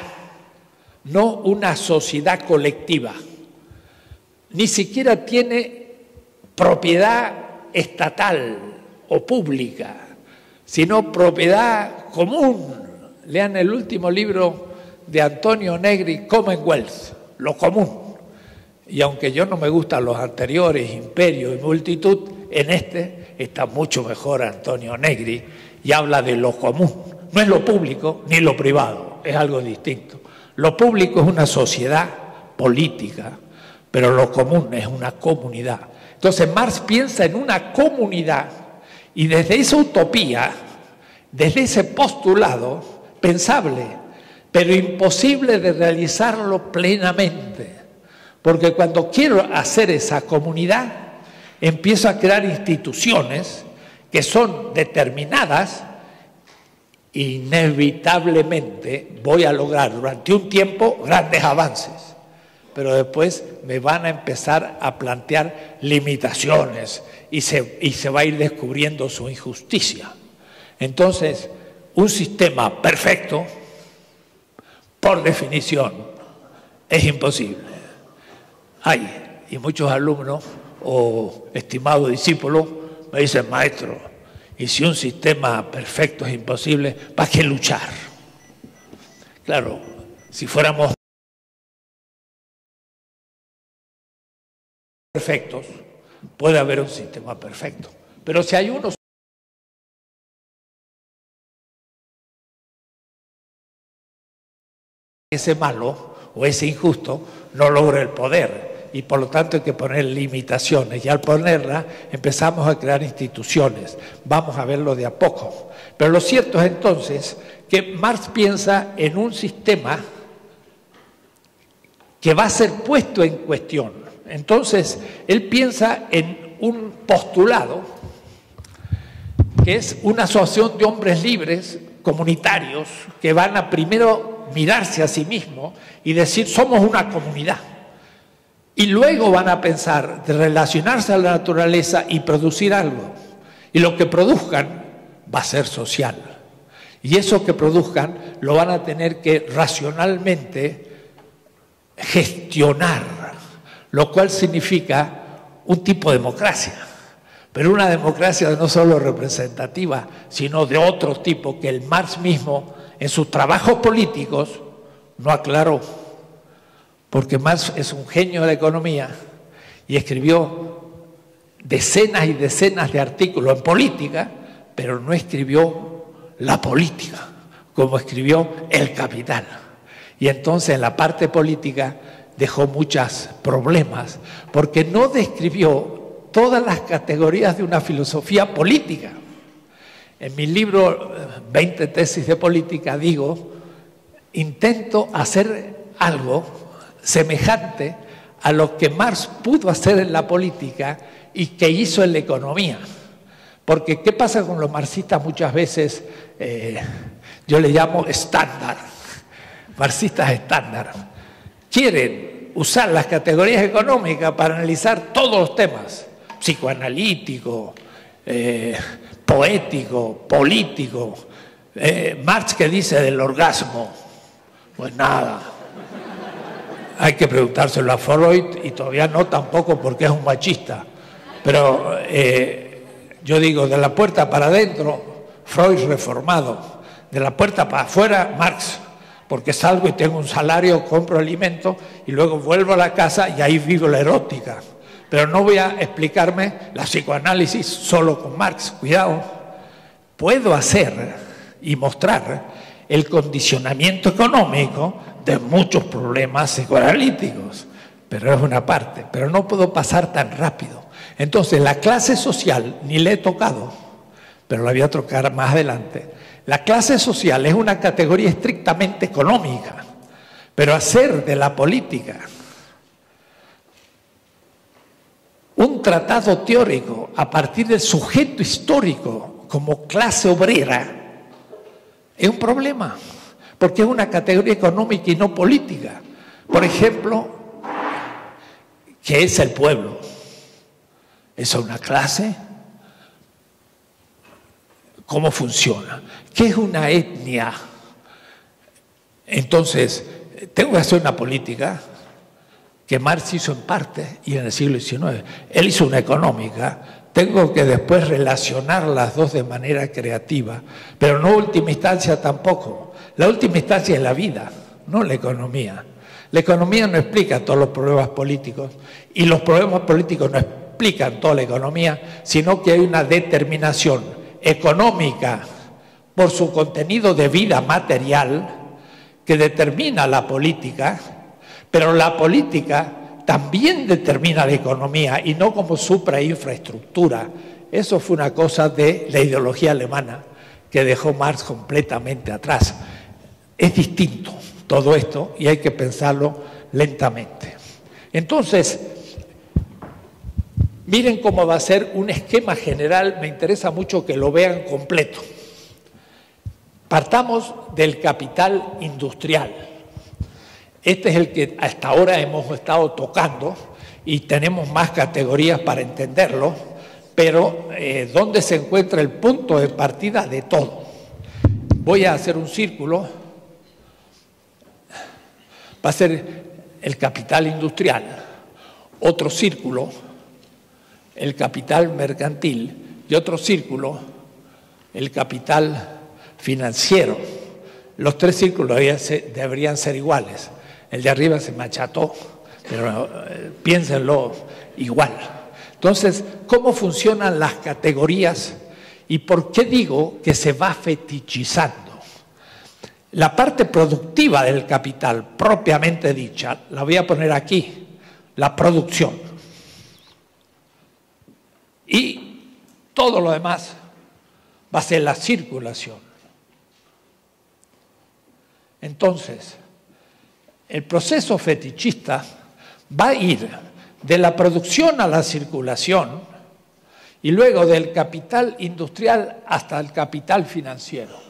no una sociedad colectiva. Ni siquiera tiene propiedad estatal o pública, sino propiedad común. Lean el último libro de Antonio Negri, Commonwealth, lo común. Y aunque yo no me gustan los anteriores, Imperio y Multitud, en este está mucho mejor Antonio Negri y habla de lo común. No es lo público ni lo privado, es algo distinto. Lo público es una sociedad política, pero lo común es una comunidad. Entonces Marx piensa en una comunidad y desde esa utopía, desde ese postulado, pensable, pero imposible de realizarlo plenamente. Porque cuando quiero hacer esa comunidad, empiezo a crear instituciones que son determinadas. Inevitablemente voy a lograr durante un tiempo grandes avances, pero después me van a empezar a plantear limitaciones y se va a ir descubriendo su injusticia. Entonces, un sistema perfecto, por definición, es imposible. Y muchos alumnos o estimados discípulos me dicen, maestro, y si un sistema perfecto es imposible, ¿para qué luchar? Claro, si fuéramos perfectos, puede haber un sistema perfecto. Pero si hay uno ese malo o ese injusto, no logra el poder. Y por lo tanto hay que poner limitaciones. Y al ponerlas empezamos a crear instituciones. Vamos a verlo de a poco. Pero lo cierto es entonces que Marx piensa en un sistema que va a ser puesto en cuestión. Entonces, él piensa en un postulado que es una asociación de hombres libres, comunitarios, que van a primero mirarse a sí mismos y decir, somos una comunidad. Y luego van a pensar de relacionarse a la naturaleza y producir algo. Y lo que produzcan va a ser social. Y eso que produzcan lo van a tener que racionalmente gestionar, lo cual significa un tipo de democracia. Pero una democracia no solo representativa, sino de otro tipo que el Marx mismo en sus trabajos políticos no aclaró. Porque Marx es un genio de la economía y escribió decenas y decenas de artículos en política, pero no escribió la política, como escribió El Capital. Y entonces en la parte política dejó muchos problemas, porque no describió todas las categorías de una filosofía política. En mi libro 20 tesis de política digo, intento hacer algo semejante a lo que Marx pudo hacer en la política y que hizo en la economía. Porque ¿qué pasa con los marxistas muchas veces? Yo le llamo estándar, marxistas estándar. Quieren usar las categorías económicas para analizar todos los temas, psicoanalítico, poético, político. Marx, ¿qué dice del orgasmo? Pues nada. Hay que preguntárselo a Freud y todavía no tampoco porque es un machista. Pero yo digo, de la puerta para adentro, Freud reformado. De la puerta para afuera, Marx. Porque salgo y tengo un salario, compro alimentos y luego vuelvo a la casa y ahí vivo la erótica. Pero no voy a explicarme la psicoanálisis solo con Marx. Cuidado. Puedo hacer y mostrar el condicionamiento económico de muchos problemas psicoanalíticos, pero es una parte, pero no puedo pasar tan rápido. Entonces la clase social, ni le he tocado, pero la voy a tocar más adelante. La clase social es una categoría estrictamente económica, pero hacer de la política un tratado teórico a partir del sujeto histórico como clase obrera es un problema. Porque es una categoría económica y no política. Por ejemplo, ¿qué es el pueblo? ¿Es una clase? ¿Cómo funciona? ¿Qué es una etnia? Entonces, tengo que hacer una política que Marx hizo en parte y en el siglo XIX. Él hizo una económica. Tengo que después relacionar las dos de manera creativa, pero no última instancia tampoco. La última instancia es la vida, no la economía. La economía no explica todos los problemas políticos y los problemas políticos no explican toda la economía, sino que hay una determinación económica por su contenido de vida material que determina la política, pero la política también determina la economía y no como suprainfraestructura. Eso fue una cosa de la ideología alemana que dejó Marx completamente atrás. Es distinto todo esto y hay que pensarlo lentamente. Entonces, miren cómo va a ser un esquema general, me interesa mucho que lo vean completo. Partamos del capital industrial. Este es el que hasta ahora hemos estado tocando y tenemos más categorías para entenderlo, pero ¿dónde se encuentra el punto de partida de todo? Voy a hacer un círculo. Va a ser el capital industrial, otro círculo, el capital mercantil y otro círculo, el capital financiero. Los tres círculos deberían ser iguales. El de arriba se me acható, pero piénsenlo igual. Entonces, ¿cómo funcionan las categorías y por qué digo que se va fetichizando? La parte productiva del capital, propiamente dicha, la voy a poner aquí, la producción. Y todo lo demás va a ser la circulación. Entonces, el proceso fetichista va a ir de la producción a la circulación y luego del capital industrial hasta el capital financiero.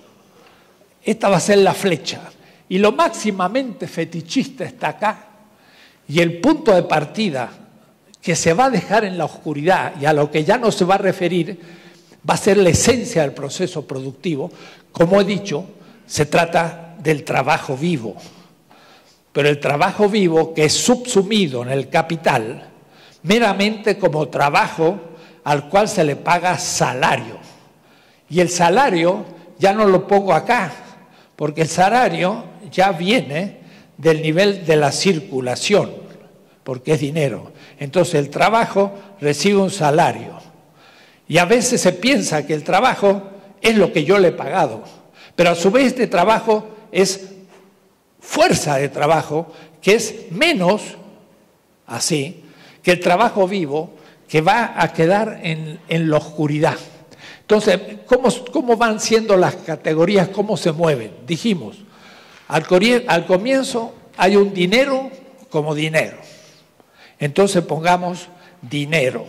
Esta va a ser la flecha. Y lo máximamente fetichista está acá. Y el punto de partida que se va a dejar en la oscuridad y a lo que ya no se va a referir va a ser la esencia del proceso productivo. Como he dicho, se trata del trabajo vivo. Pero el trabajo vivo que es subsumido en el capital meramente como trabajo al cual se le paga salario. Y el salario ya no lo pongo acá, porque el salario ya viene del nivel de la circulación, porque es dinero. Entonces el trabajo recibe un salario. Y a veces se piensa que el trabajo es lo que yo le he pagado, pero a su vez este trabajo es fuerza de trabajo, que es menos, así, que el trabajo vivo, que va a quedar en la oscuridad. Entonces, ¿cómo van siendo las categorías? ¿Cómo se mueven? Dijimos, al comienzo hay un dinero como dinero. Entonces pongamos dinero.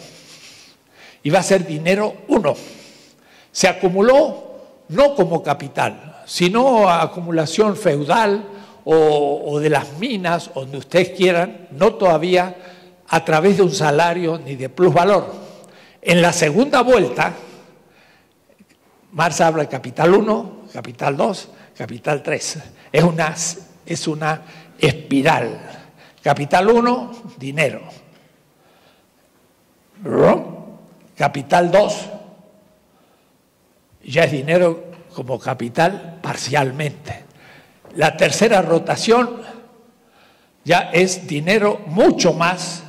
Y va a ser dinero 1. Se acumuló no como capital, sino acumulación feudal o de las minas, o donde ustedes quieran, no todavía a través de un salario ni de plusvalor. En la segunda vuelta, Marx habla de capital 1, capital 2, capital 3. Es una espiral. Capital 1, dinero. Capital 2, ya es dinero como capital parcialmente. La tercera rotación ya es dinero mucho más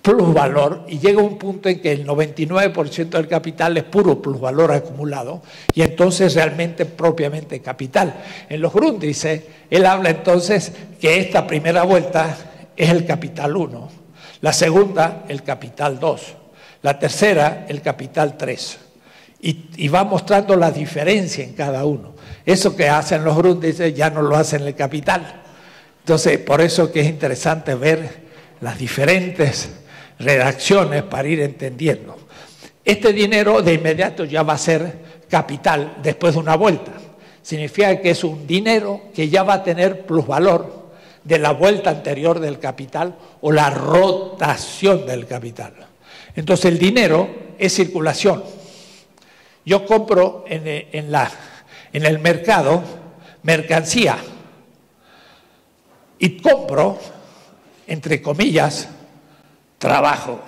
plusvalor y llega un punto en que el 99% del capital es puro plusvalor acumulado y entonces realmente propiamente capital. En los Grundrisse, él habla entonces que esta primera vuelta es el capital 1, la segunda el capital 2, la tercera el capital 3 y va mostrando la diferencia en cada uno. Eso que hacen los Grundrisse ya no lo hacen el capital. Entonces, por eso que es interesante ver las diferentes redacciones para ir entendiendo. Este dinero de inmediato ya va a ser capital después de una vuelta. significa que es un dinero que ya va a tener plusvalor de la vuelta anterior del capital o la rotación del capital. Entonces el dinero es circulación. Yo compro en el mercado mercancía y compro, entre comillas, trabajo.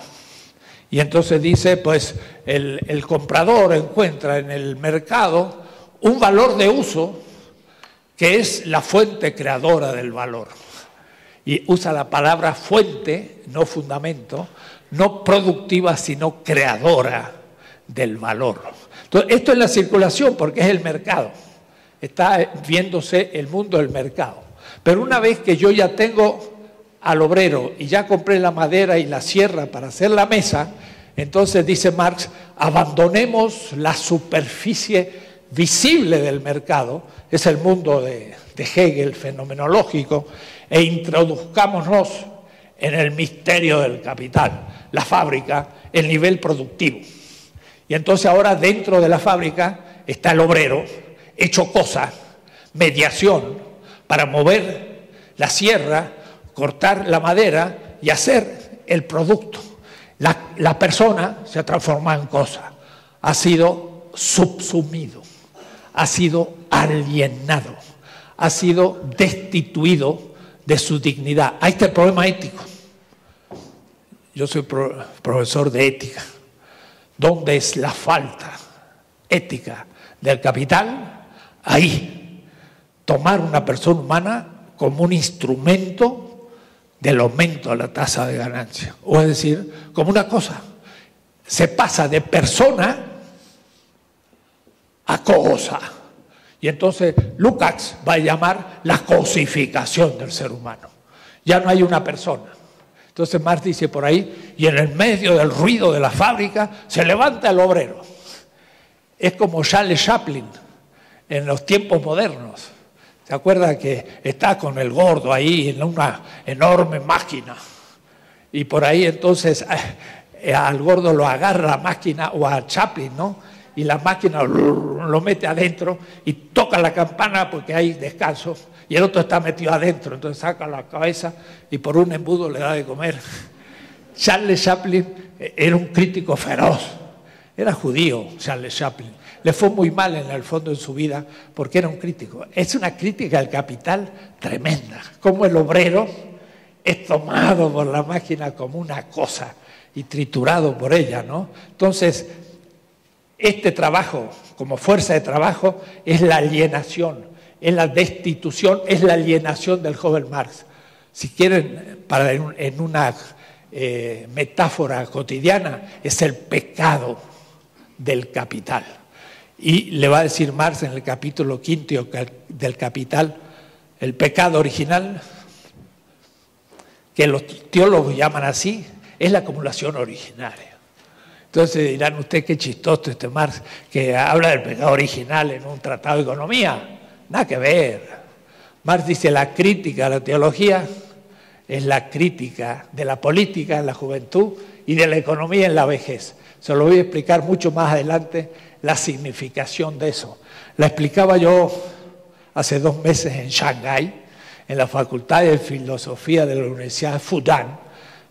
Y entonces dice, pues el comprador encuentra en el mercado un valor de uso que es la fuente creadora del valor. Y usa la palabra fuente, no fundamento, no productiva, sino creadora del valor. Entonces, esto es la circulación porque es el mercado. Está viéndose el mundo del mercado. Pero una vez que yo ya tengo al obrero y ya compré la madera y la sierra para hacer la mesa, entonces dice Marx, abandonemos la superficie visible del mercado, es el mundo de Hegel fenomenológico, e introduzcámonos en el misterio del capital, la fábrica, el nivel productivo. Y entonces ahora dentro de la fábrica está el obrero, hecho cosas, mediación, para mover la sierra, cortar la madera y hacer el producto. La persona se ha transformado en cosa, ha sido subsumido, ha sido alienado, ha sido destituido de su dignidad. Ahí está el problema ético. Yo soy profesor de ética. ¿Dónde es la falta ética del capital? Ahí. Tomar una persona humana como un instrumento del aumento de la tasa de ganancia. O es decir, como una cosa. Se pasa de persona a cosa. Y entonces Lukács va a llamar la cosificación del ser humano. Ya no hay una persona. Entonces Marx dice por ahí, y en el medio del ruido de la fábrica se levanta el obrero. Es como Charles Chaplin en los tiempos modernos. ¿Se acuerda que está con el gordo ahí en una enorme máquina? Y por ahí entonces al gordo lo agarra la máquina, o a Chaplin, ¿no? Y la máquina lo mete adentro y toca la campana porque hay descanso, y el otro está metido adentro, entonces saca la cabeza y por un embudo le da de comer. Charles Chaplin era un crítico feroz, era judío Charles Chaplin, le fue muy mal en el fondo de su vida porque era un crítico. Es una crítica al capital tremenda, como el obrero es tomado por la máquina como una cosa y triturado por ella, ¿no? Entonces, este trabajo, como fuerza de trabajo, es la alienación, es la destitución, es la alienación del joven Marx. Si quieren, en una metáfora cotidiana, es el pecado del capital. Y le va a decir Marx en el capítulo 5 del Capital, el pecado original, que los teólogos llaman así, es la acumulación originaria. Entonces dirán ustedes qué chistoso este Marx que habla del pecado original en un tratado de economía. Nada que ver. Marx dice la crítica a la teología es la crítica de la política en la juventud y de la economía en la vejez. Se lo voy a explicar mucho más adelante la significación de eso. La explicaba yo hace 2 meses en Shanghái, en la Facultad de Filosofía de la Universidad de Fudan,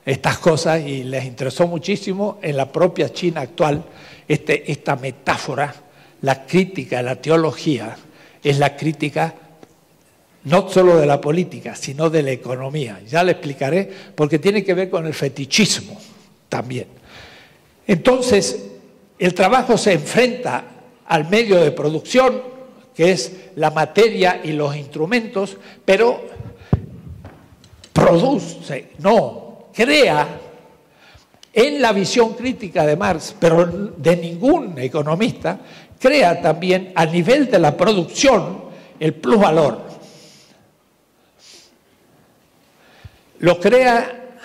estas cosas, y les interesó muchísimo en la propia China actual esta metáfora. La crítica a la teología es la crítica no solo de la política, sino de la economía. Ya le explicaré, porque tiene que ver con el fetichismo también. Entonces, el trabajo se enfrenta al medio de producción, que es la materia y los instrumentos, pero crea en la visión crítica de Marx, pero de ningún economista, crea también a nivel de la producción el plusvalor. Lo crea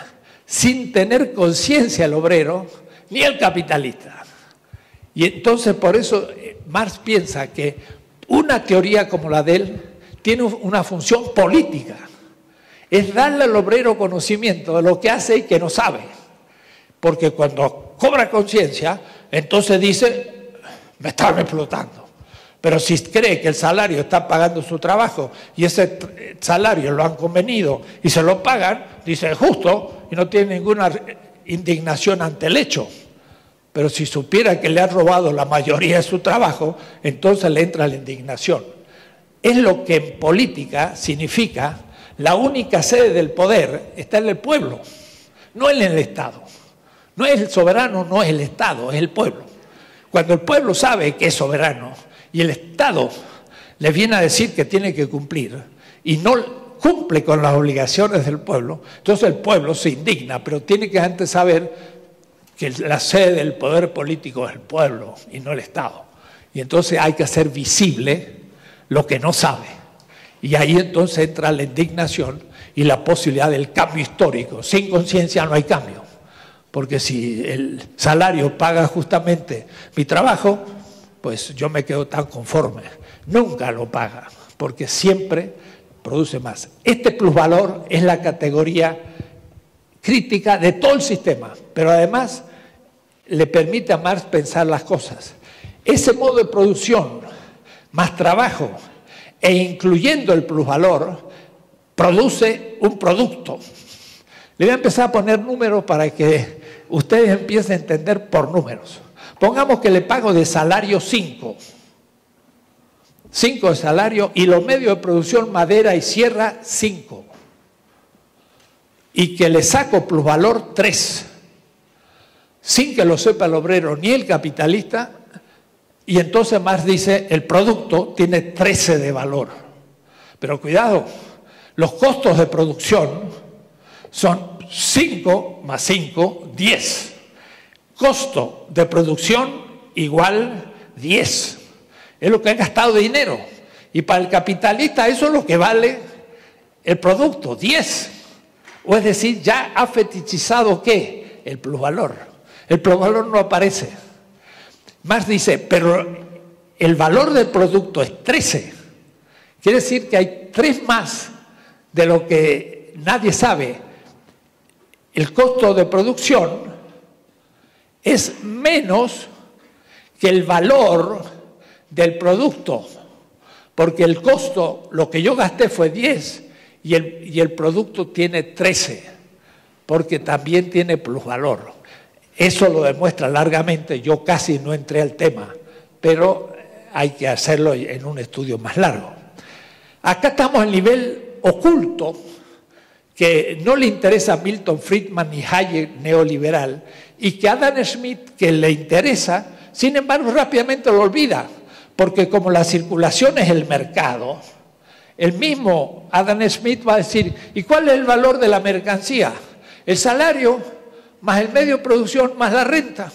sin tener conciencia el obrero ni el capitalista. Y entonces por eso Marx piensa que una teoría como la de él tiene una función política. Es darle al obrero conocimiento de lo que hace y que no sabe. Porque cuando cobra conciencia, entonces dice, me están explotando. Pero si cree que el salario está pagando su trabajo y ese salario lo han convenido y se lo pagan, dice es justo y no tiene ninguna indignación ante el hecho. Pero si supiera que le han robado la mayoría de su trabajo, entonces le entra la indignación. Es lo que en política significa la única sede del poder está en el pueblo, no en el Estado. No es el soberano, no es el Estado, es el pueblo. Cuando el pueblo sabe que es soberano y el Estado le viene a decir que tiene que cumplir y no cumple con las obligaciones del pueblo, entonces el pueblo se indigna, pero tiene que antes saber que la sede del poder político es el pueblo y no el Estado. Y entonces hay que hacer visible lo que no sabe. Y ahí entonces entra la indignación y la posibilidad del cambio histórico. Sin conciencia no hay cambio. Porque si el salario paga justamente mi trabajo, pues yo me quedo tan conforme. Nunca lo paga, porque siempre produce más. Este plusvalor es la categoría crítica de todo el sistema, pero además le permite a Marx pensar las cosas. Ese modo de producción, más trabajo, e incluyendo el plusvalor, produce un producto. Le voy a empezar a poner números para que ustedes empiecen a entender por números. Pongamos que le pago de salario 5. 5 de salario y los medios de producción, madera y sierra, 5. Y que le saco plusvalor 3. Sin que lo sepa el obrero ni el capitalista. Y entonces Marx dice, el producto tiene 13 de valor. Pero cuidado, los costos de producción son 5 más 5, 10. Costo de producción igual 10. Es lo que han gastado de dinero. Y para el capitalista eso es lo que vale el producto, 10. O es decir, ya ha fetichizado ¿qué? El plusvalor. El plusvalor no aparece. Marx dice, pero el valor del producto es 13. Quiere decir que hay 3 más de lo que nadie sabe. El costo de producción es menos que el valor del producto, porque el costo, lo que yo gasté fue 10 y el producto tiene 13, porque también tiene plusvalor. Eso lo demuestra largamente, yo casi no entré al tema, pero hay que hacerlo en un estudio más largo. Acá estamos al nivel oculto, que no le interesa a Milton Friedman ni Hayek neoliberal, y que a Adam Smith, que le interesa, sin embargo rápidamente lo olvida, porque como la circulación es el mercado, el mismo Adam Smith va a decir, ¿y cuál es el valor de la mercancía? El salario más el medio de producción más la renta.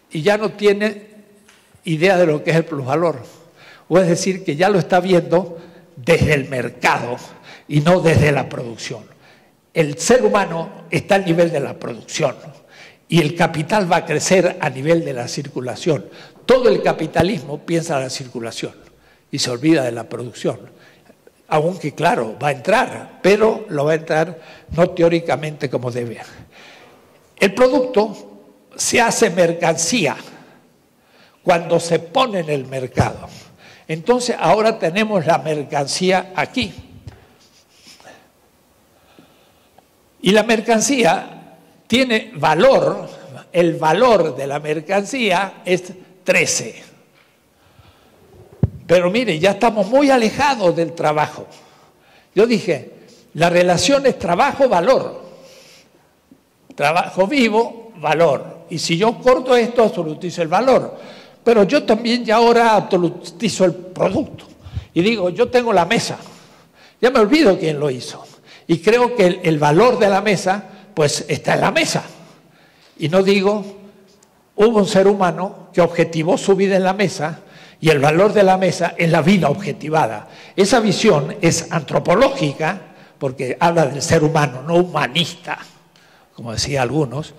Y ya no tiene idea de lo que es el plusvalor. O es decir, que ya lo está viendo desde el mercado y no desde la producción. El ser humano está al nivel de la producción y el capital va a crecer a nivel de la circulación. Todo el capitalismo piensa en la circulación y se olvida de la producción. Aunque claro, va a entrar, pero lo va a entrar no teóricamente como debe. El producto se hace mercancía cuando se pone en el mercado. Entonces ahora tenemos la mercancía aquí. Y la mercancía tiene valor, el valor de la mercancía es 13. Pero mire, ya estamos muy alejados del trabajo. Yo dije, la relación es trabajo-valor. Trabajo vivo, valor. Y si yo corto esto, absolutizo el valor. Pero yo también ya ahora absolutizo el producto. Y digo, yo tengo la mesa. Ya me olvido quién lo hizo. Y creo que el valor de la mesa, pues está en la mesa. Y no digo, hubo un ser humano que objetivó su vida en la mesa y el valor de la mesa es la vida objetivada. Esa visión es antropológica porque habla del ser humano, no humanista, como decían algunos,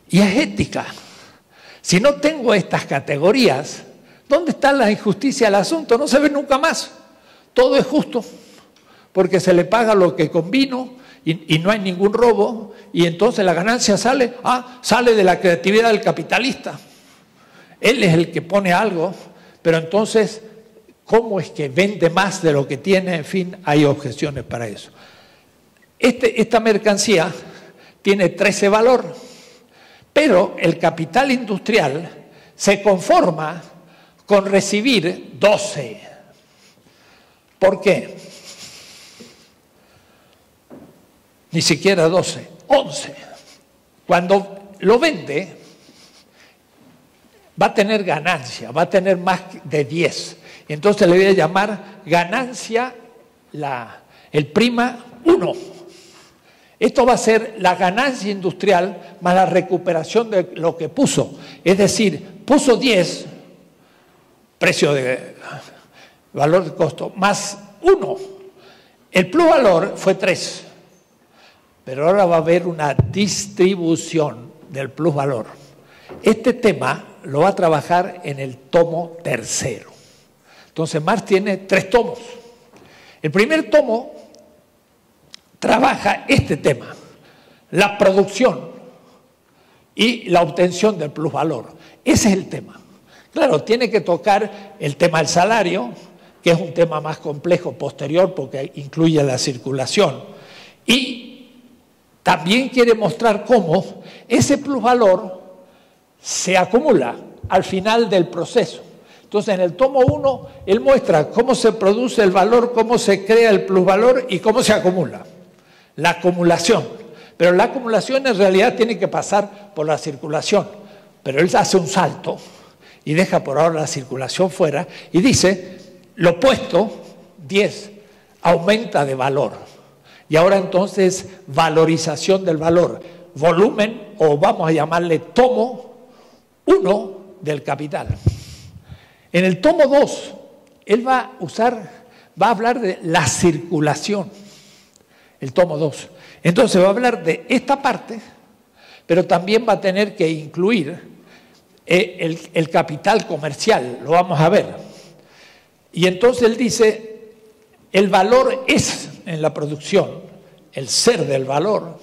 y es ética. Si no tengo estas categorías, ¿dónde está la injusticia del asunto? No se ve nunca más. Todo es justo, porque se le paga lo que convino y no hay ningún robo, y entonces la ganancia sale de la creatividad del capitalista. Él es el que pone algo, pero entonces, ¿cómo es que vende más de lo que tiene? En fin, hay objeciones para eso. Esta mercancía tiene 13 valor, pero el capital industrial se conforma con recibir 12. ¿Por qué? Ni siquiera 12, 11. Cuando lo vende, va a tener ganancia, va a tener más de 10. Entonces le voy a llamar ganancia, el prima 1. Esto va a ser la ganancia industrial más la recuperación de lo que puso. Es decir, puso 10, precio de valor de costo, más 1. El plusvalor fue 3. Pero ahora va a haber una distribución del plusvalor. Este tema lo va a trabajar en el tomo 3. Entonces Marx tiene 3 tomos. El primer tomo trabaja este tema, la producción y la obtención del plusvalor. Ese es el tema. Claro, tiene que tocar el tema del salario, que es un tema más complejo posterior porque incluye la circulación. Y también quiere mostrar cómo ese plusvalor se acumula al final del proceso. Entonces, en el tomo 1, él muestra cómo se produce el valor, cómo se crea el plusvalor y cómo se acumula. La acumulación. Pero la acumulación en realidad tiene que pasar por la circulación. Pero él hace un salto y deja por ahora la circulación fuera y dice, lo opuesto, 10, aumenta de valor. Y ahora entonces, valorización del valor, volumen, o vamos a llamarle tomo 1 del capital. En el tomo 2, él va a hablar de la circulación, el tomo 2. Entonces va a hablar de esta parte, pero también va a tener que incluir el capital comercial, lo vamos a ver. Y entonces él dice, el valor es en la producción, el ser del valor,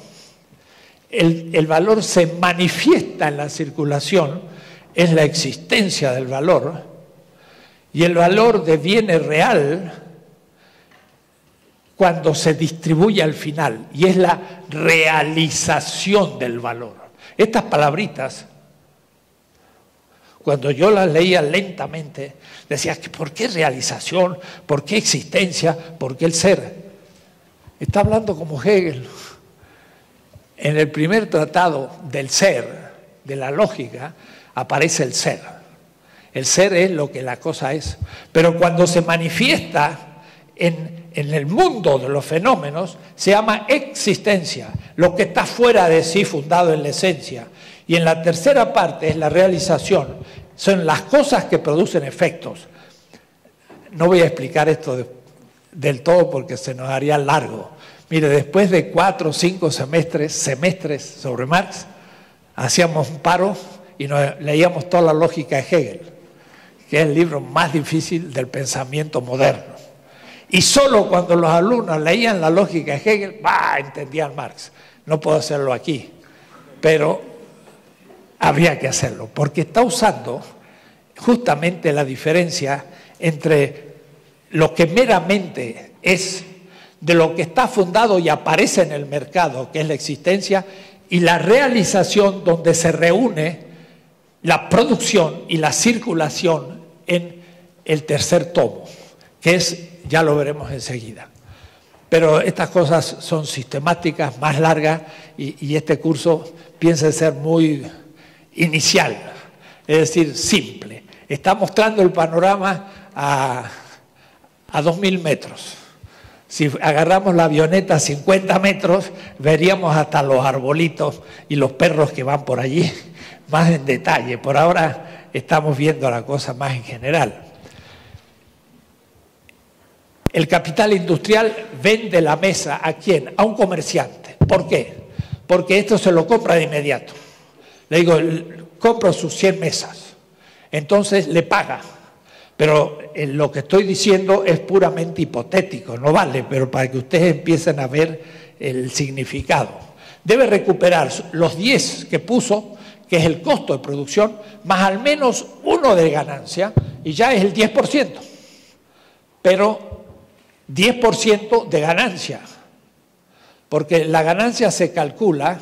el valor se manifiesta en la circulación, es la existencia del valor, y el valor deviene real cuando se distribuye al final, y es la realización del valor. Estas palabritas, cuando yo las leía lentamente, decía, ¿por qué realización? ¿Por qué existencia? ¿Por qué el ser? Está hablando como Hegel. En el primer tratado del ser, de la lógica, aparece el ser. El ser es lo que la cosa es. Pero cuando se manifiesta en el mundo de los fenómenos, se llama existencia, lo que está fuera de sí, fundado en la esencia. Y en la tercera parte es la realización. Son las cosas que producen efectos. No voy a explicar esto del todo porque se nos haría largo. Mire, después de 4 o 5 semestres sobre Marx, hacíamos un paro y leíamos toda la lógica de Hegel, que es el libro más difícil del pensamiento moderno. Y solo cuando los alumnos leían la lógica de Hegel, entendían Marx. No puedo hacerlo aquí, pero habría que hacerlo, porque está usando justamente la diferencia entre lo que meramente es de lo que está fundado y aparece en el mercado, que es la existencia, y la realización donde se reúne la producción y la circulación en el tercer tomo, que es, ya lo veremos enseguida. Pero estas cosas son sistemáticas, más largas, y este curso piensa ser muy inicial, es decir, simple. Está mostrando el panorama a 2000 metros. Si agarramos la avioneta a 50 metros, veríamos hasta los arbolitos y los perros que van por allí, más en detalle. Por ahora estamos viendo la cosa más en general. El capital industrial vende la mesa ¿a quién? A un comerciante. ¿Por qué? Porque esto se lo compra de inmediato. Le digo, compro sus 100 mesas. Entonces le paga. Pero lo que estoy diciendo es puramente hipotético, no vale, pero para que ustedes empiecen a ver el significado. Debe recuperar los 10 que puso, que es el costo de producción, más al menos 1 de ganancia, y ya es el 10%, pero 10% de ganancia, porque la ganancia se calcula,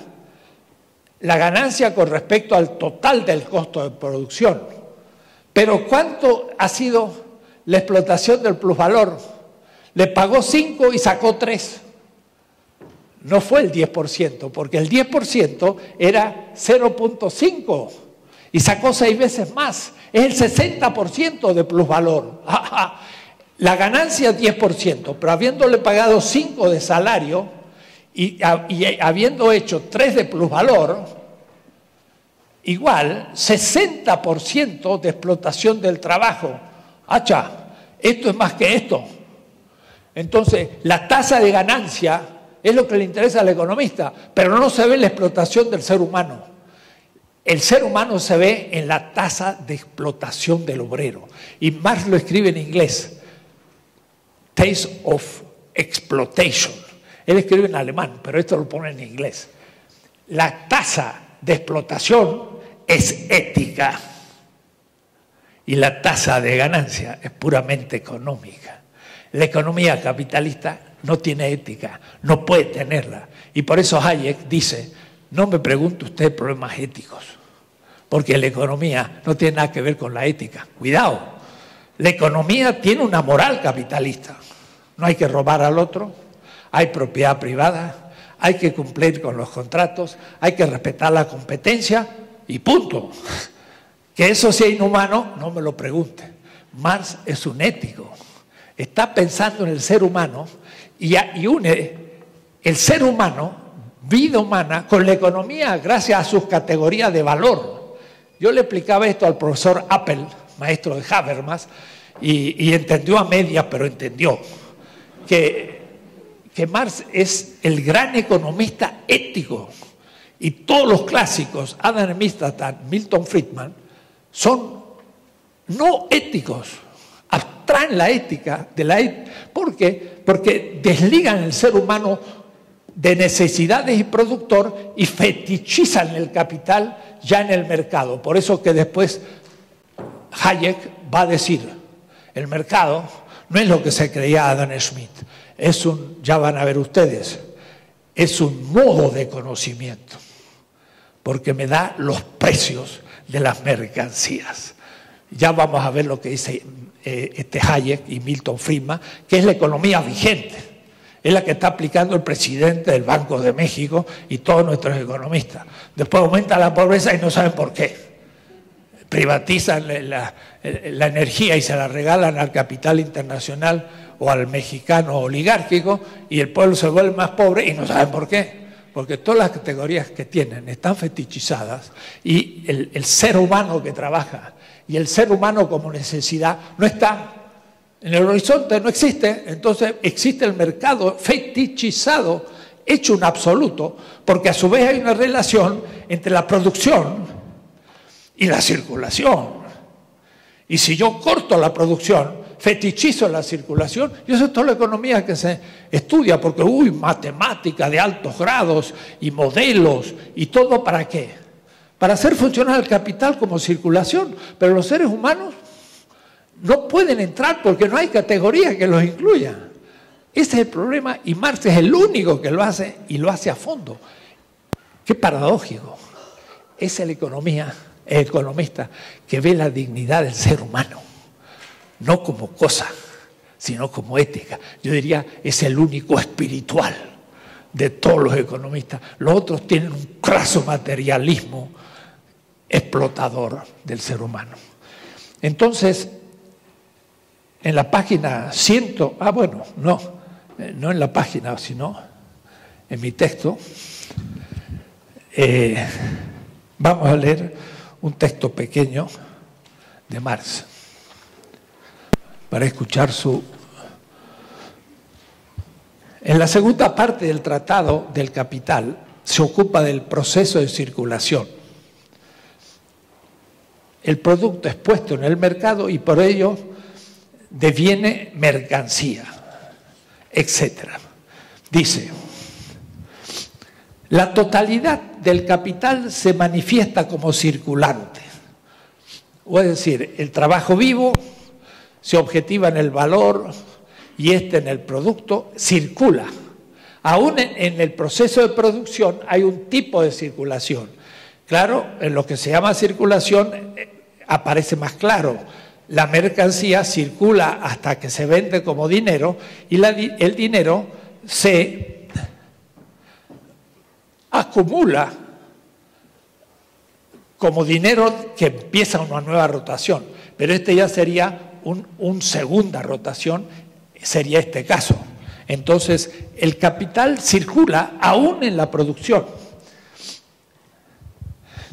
la ganancia con respecto al total del costo de producción. Pero ¿cuánto ha sido la explotación del plusvalor? Le pagó 5 y sacó 3. No fue el 10%, porque el 10% era 0.5 y sacó 6 veces más. Es el 60% de plusvalor. La ganancia es 10%, pero habiéndole pagado 5 de salario y habiendo hecho 3 de plusvalor, igual 60% de explotación del trabajo. ¡Acha! Esto es más que esto. Entonces, la tasa de ganancia es lo que le interesa al economista, pero no se ve en la explotación del ser humano. El ser humano se ve en la tasa de explotación del obrero. Y Marx lo escribe en inglés. Taste of exploitation. Él escribe en alemán, pero esto lo pone en inglés. La tasa de explotación es ética y la tasa de ganancia es puramente económica. La economía capitalista no tiene ética, no puede tenerla. Y por eso Hayek dice, no me pregunte usted problemas éticos, porque la economía no tiene nada que ver con la ética. Cuidado, la economía tiene una moral capitalista. No hay que robar al otro, hay propiedad privada, hay que cumplir con los contratos, hay que respetar la competencia y punto. Que eso sea inhumano, no me lo pregunte. Marx es un ético. Está pensando en el ser humano y une el ser humano, vida humana, con la economía gracias a sus categorías de valor. Yo le explicaba esto al profesor Appel, maestro de Habermas, y entendió a medias, pero entendió que Marx es el gran economista ético. Y todos los clásicos, Adam Smith, Milton Friedman, son no éticos. Abstraen la ética de la ética. ¿Por qué? Porque desligan el ser humano de necesidades y productor y fetichizan el capital ya en el mercado. Por eso que después Hayek va a decir, el mercado no es lo que se creía Adam Smith, es ya van a ver ustedes, es un modo de conocimiento, porque me da los precios de las mercancías. Ya vamos a ver lo que dice Hayek y Milton Friedman, que es la economía vigente. Es la que está aplicando el presidente del Banco de México y todos nuestros economistas. Después aumenta la pobreza y no saben por qué. Privatizan la energía y se la regalan al capital internacional o al mexicano oligárquico y el pueblo se vuelve más pobre y no saben por qué. Porque todas las categorías que tienen están fetichizadas y el ser humano que trabaja y el ser humano como necesidad no está en el horizonte, no existe. Entonces existe el mercado fetichizado, hecho un absoluto, porque a su vez hay una relación entre la producción y la circulación. Y si yo corto la producción, fetichizo la circulación, y eso es toda la economía que se estudia, porque matemática de altos grados y modelos y todo, ¿para qué? Para hacer funcionar el capital como circulación, pero los seres humanos no pueden entrar porque no hay categoría que los incluya. Ese es el problema y Marx es el único que lo hace y lo hace a fondo. Qué paradójico. Es el economista que ve la dignidad del ser humano, no como cosa, sino como ética. Yo diría, es el único espiritual de todos los economistas. Los otros tienen un craso materialismo explotador del ser humano. Entonces, en la página 100, no en la página, sino en mi texto, vamos a leer un texto pequeño de Marx para escuchar En la segunda parte del Tratado del Capital se ocupa del proceso de circulación. El producto es puesto en el mercado y por ello deviene mercancía, etc. Dice, la totalidad del capital se manifiesta como circulante. O es decir, el trabajo vivo se objetiva en el valor y en el producto, circula. Aún en el proceso de producción hay un tipo de circulación. Claro, en lo que se llama circulación aparece más claro. La mercancía circula hasta que se vende como dinero y el dinero se acumula como dinero que empieza una nueva rotación. Pero ya sería una segunda rotación, sería este caso. Entonces, el capital circula aún en la producción.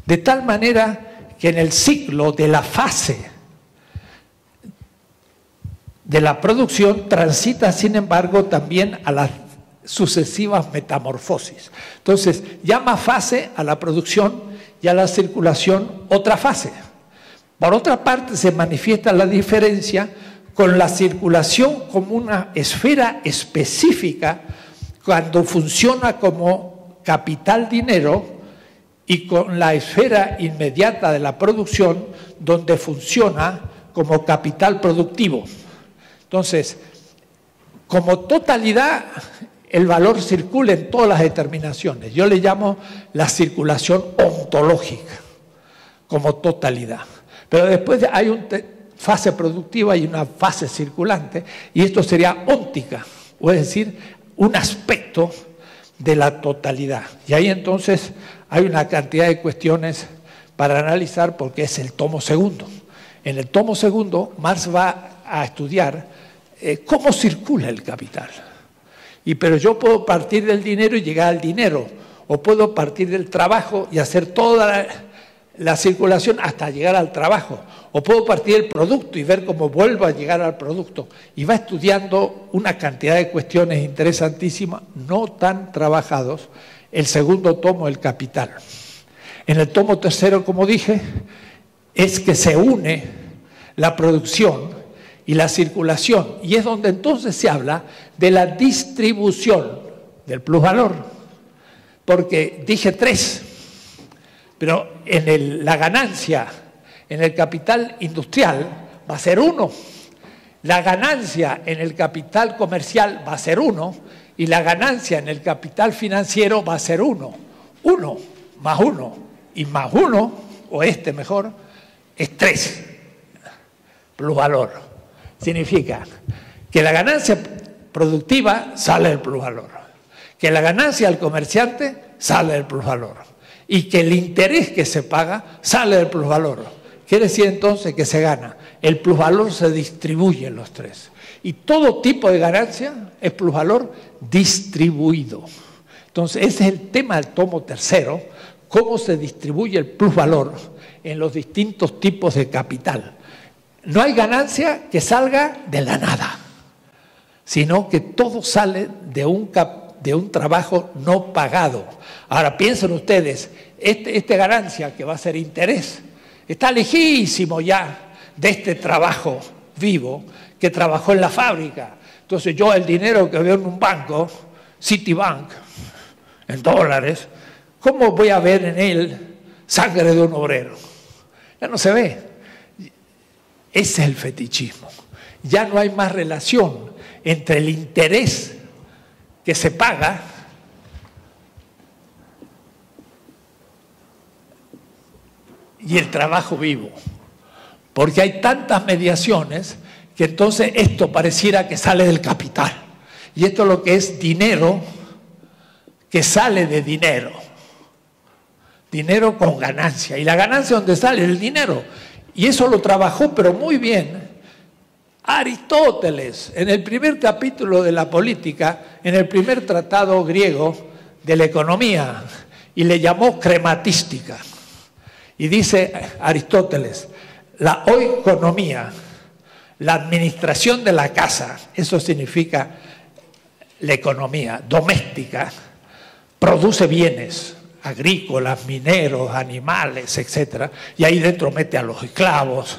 De tal manera que en el ciclo de la fase de la producción transita, sin embargo, también a las sucesivas metamorfosis. Entonces, llama fase a la producción y a la circulación otra fase. Por otra parte, se manifiesta la diferencia con la circulación como una esfera específica cuando funciona como capital dinero y con la esfera inmediata de la producción donde funciona como capital productivo. Entonces, como totalidad, el valor circula en todas las determinaciones. Yo le llamo la circulación ontológica, como totalidad. Pero después hay una fase productiva y una fase circulante, y esto sería óntica, o es decir, un aspecto de la totalidad. Y ahí entonces hay una cantidad de cuestiones para analizar porque es el tomo segundo. En el tomo segundo, Marx va a estudiar cómo circula el capital. Pero yo puedo partir del dinero y llegar al dinero, o puedo partir del trabajo y hacer toda la circulación hasta llegar al trabajo, o puedo partir del producto y ver cómo vuelvo a llegar al producto. Y va estudiando una cantidad de cuestiones interesantísimas, no tan trabajados, el segundo tomo, el capital. En el tomo tercero, como dije, es que se une la producción y la circulación, y es donde entonces se habla de la distribución del plusvalor, porque dije 3, pero la ganancia en el capital industrial va a ser 1, la ganancia en el capital comercial va a ser 1, y la ganancia en el capital financiero va a ser 1. 1 más 1 y más 1, o mejor, es 3, plusvalor. Significa que la ganancia productiva sale del plusvalor, que la ganancia al comerciante sale del plusvalor y que el interés que se paga sale del plusvalor. Quiere decir entonces que se gana. El plusvalor se distribuye en los 3. Y todo tipo de ganancia es plusvalor distribuido. Entonces ese es el tema del tomo tercero, cómo se distribuye el plusvalor en los distintos tipos de capital. No hay ganancia que salga de la nada, sino que todo sale de un trabajo no pagado. Ahora piensen ustedes, esta ganancia que va a ser interés, está lejísimo ya de este trabajo vivo que trabajó en la fábrica. Entonces yo el dinero que veo en un banco, Citibank, en dólares, ¿cómo voy a ver en él sangre de un obrero? Ya no se ve. Ese es el fetichismo. Ya no hay más relación entre el interés que se paga y el trabajo vivo. Porque hay tantas mediaciones que entonces esto pareciera que sale del capital. Y esto es lo que es dinero que sale de dinero. Dinero con ganancia. ¿Y la ganancia dónde sale? El dinero. Y eso lo trabajó, pero muy bien, Aristóteles, en el primer capítulo de la política, en el primer tratado griego de la economía, y le llamó crematística. Y dice Aristóteles, la oikonomía, la administración de la casa, eso significa la economía doméstica, produce bienes agrícolas, mineros, animales, etc. Y ahí dentro mete a los esclavos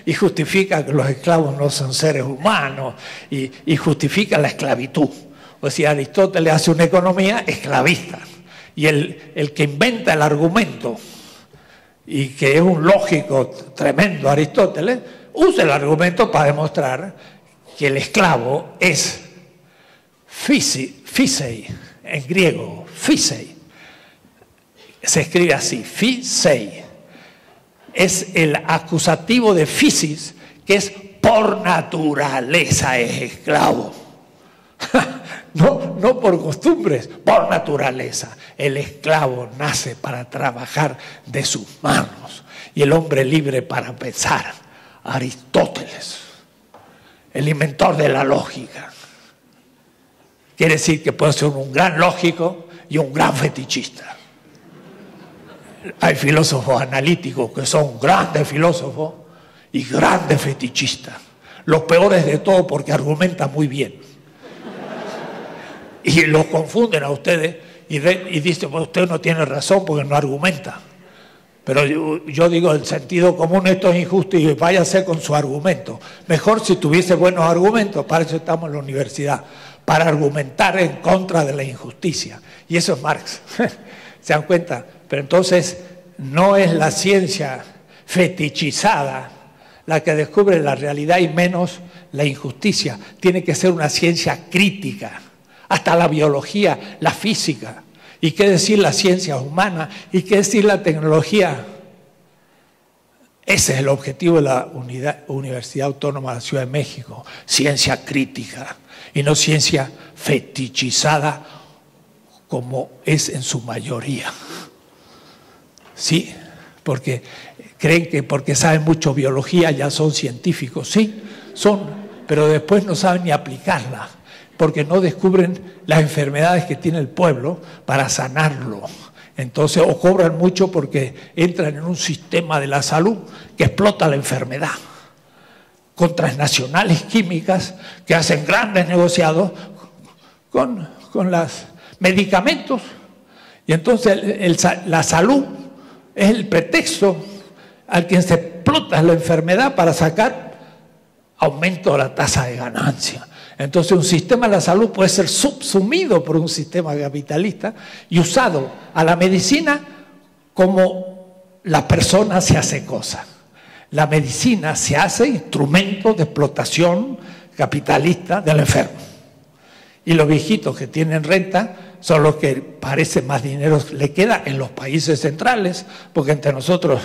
y justifica que los esclavos no son seres humanos y justifica la esclavitud. O sea, Aristóteles hace una economía esclavista y el que inventa el argumento y que es un lógico tremendo Aristóteles, usa el argumento para demostrar que el esclavo es phisei, en griego, phisei. Se escribe así, phisei. Es el acusativo de physis, que es por naturaleza es esclavo. No por costumbres, por naturaleza. El esclavo nace para trabajar de sus manos y el hombre libre para pensar. Aristóteles, el inventor de la lógica. Quiere decir que puede ser un gran lógico y un gran fetichista. Hay filósofos analíticos que son grandes filósofos y grandes fetichistas. Los peores de todo porque argumentan muy bien. Y los confunden a ustedes y dicen, pues usted no tiene razón porque no argumenta. Pero yo digo, el sentido común, esto es injusto y váyase con su argumento. Mejor si tuviese buenos argumentos, para eso estamos en la universidad, para argumentar en contra de la injusticia. Y eso es Marx. ¿Se dan cuenta? Pero entonces no es la ciencia fetichizada la que descubre la realidad y menos la injusticia. Tiene que ser una ciencia crítica. Hasta la biología, la física. ¿Y qué decir la ciencia humana? ¿Y qué decir la tecnología? Ese es el objetivo de la Universidad Autónoma de la Ciudad de México. Ciencia crítica y no ciencia fetichizada como es en su mayoría. Sí, porque creen que porque saben mucho biología ya son científicos. Sí, son, pero después no saben ni aplicarla, porque no descubren las enfermedades que tiene el pueblo para sanarlo. Entonces, o cobran mucho porque entran en un sistema de la salud que explota la enfermedad, con transnacionales químicas que hacen grandes negociados con los medicamentos. Y entonces la salud es el pretexto al que se explota la enfermedad para sacar aumento de la tasa de ganancia. Entonces un sistema de la salud puede ser subsumido por un sistema capitalista y usado a la medicina como la persona se hace cosa. La medicina se hace instrumento de explotación capitalista del enfermo. Y los viejitos que tienen renta son los que parece más dinero le queda en los países centrales, porque entre nosotros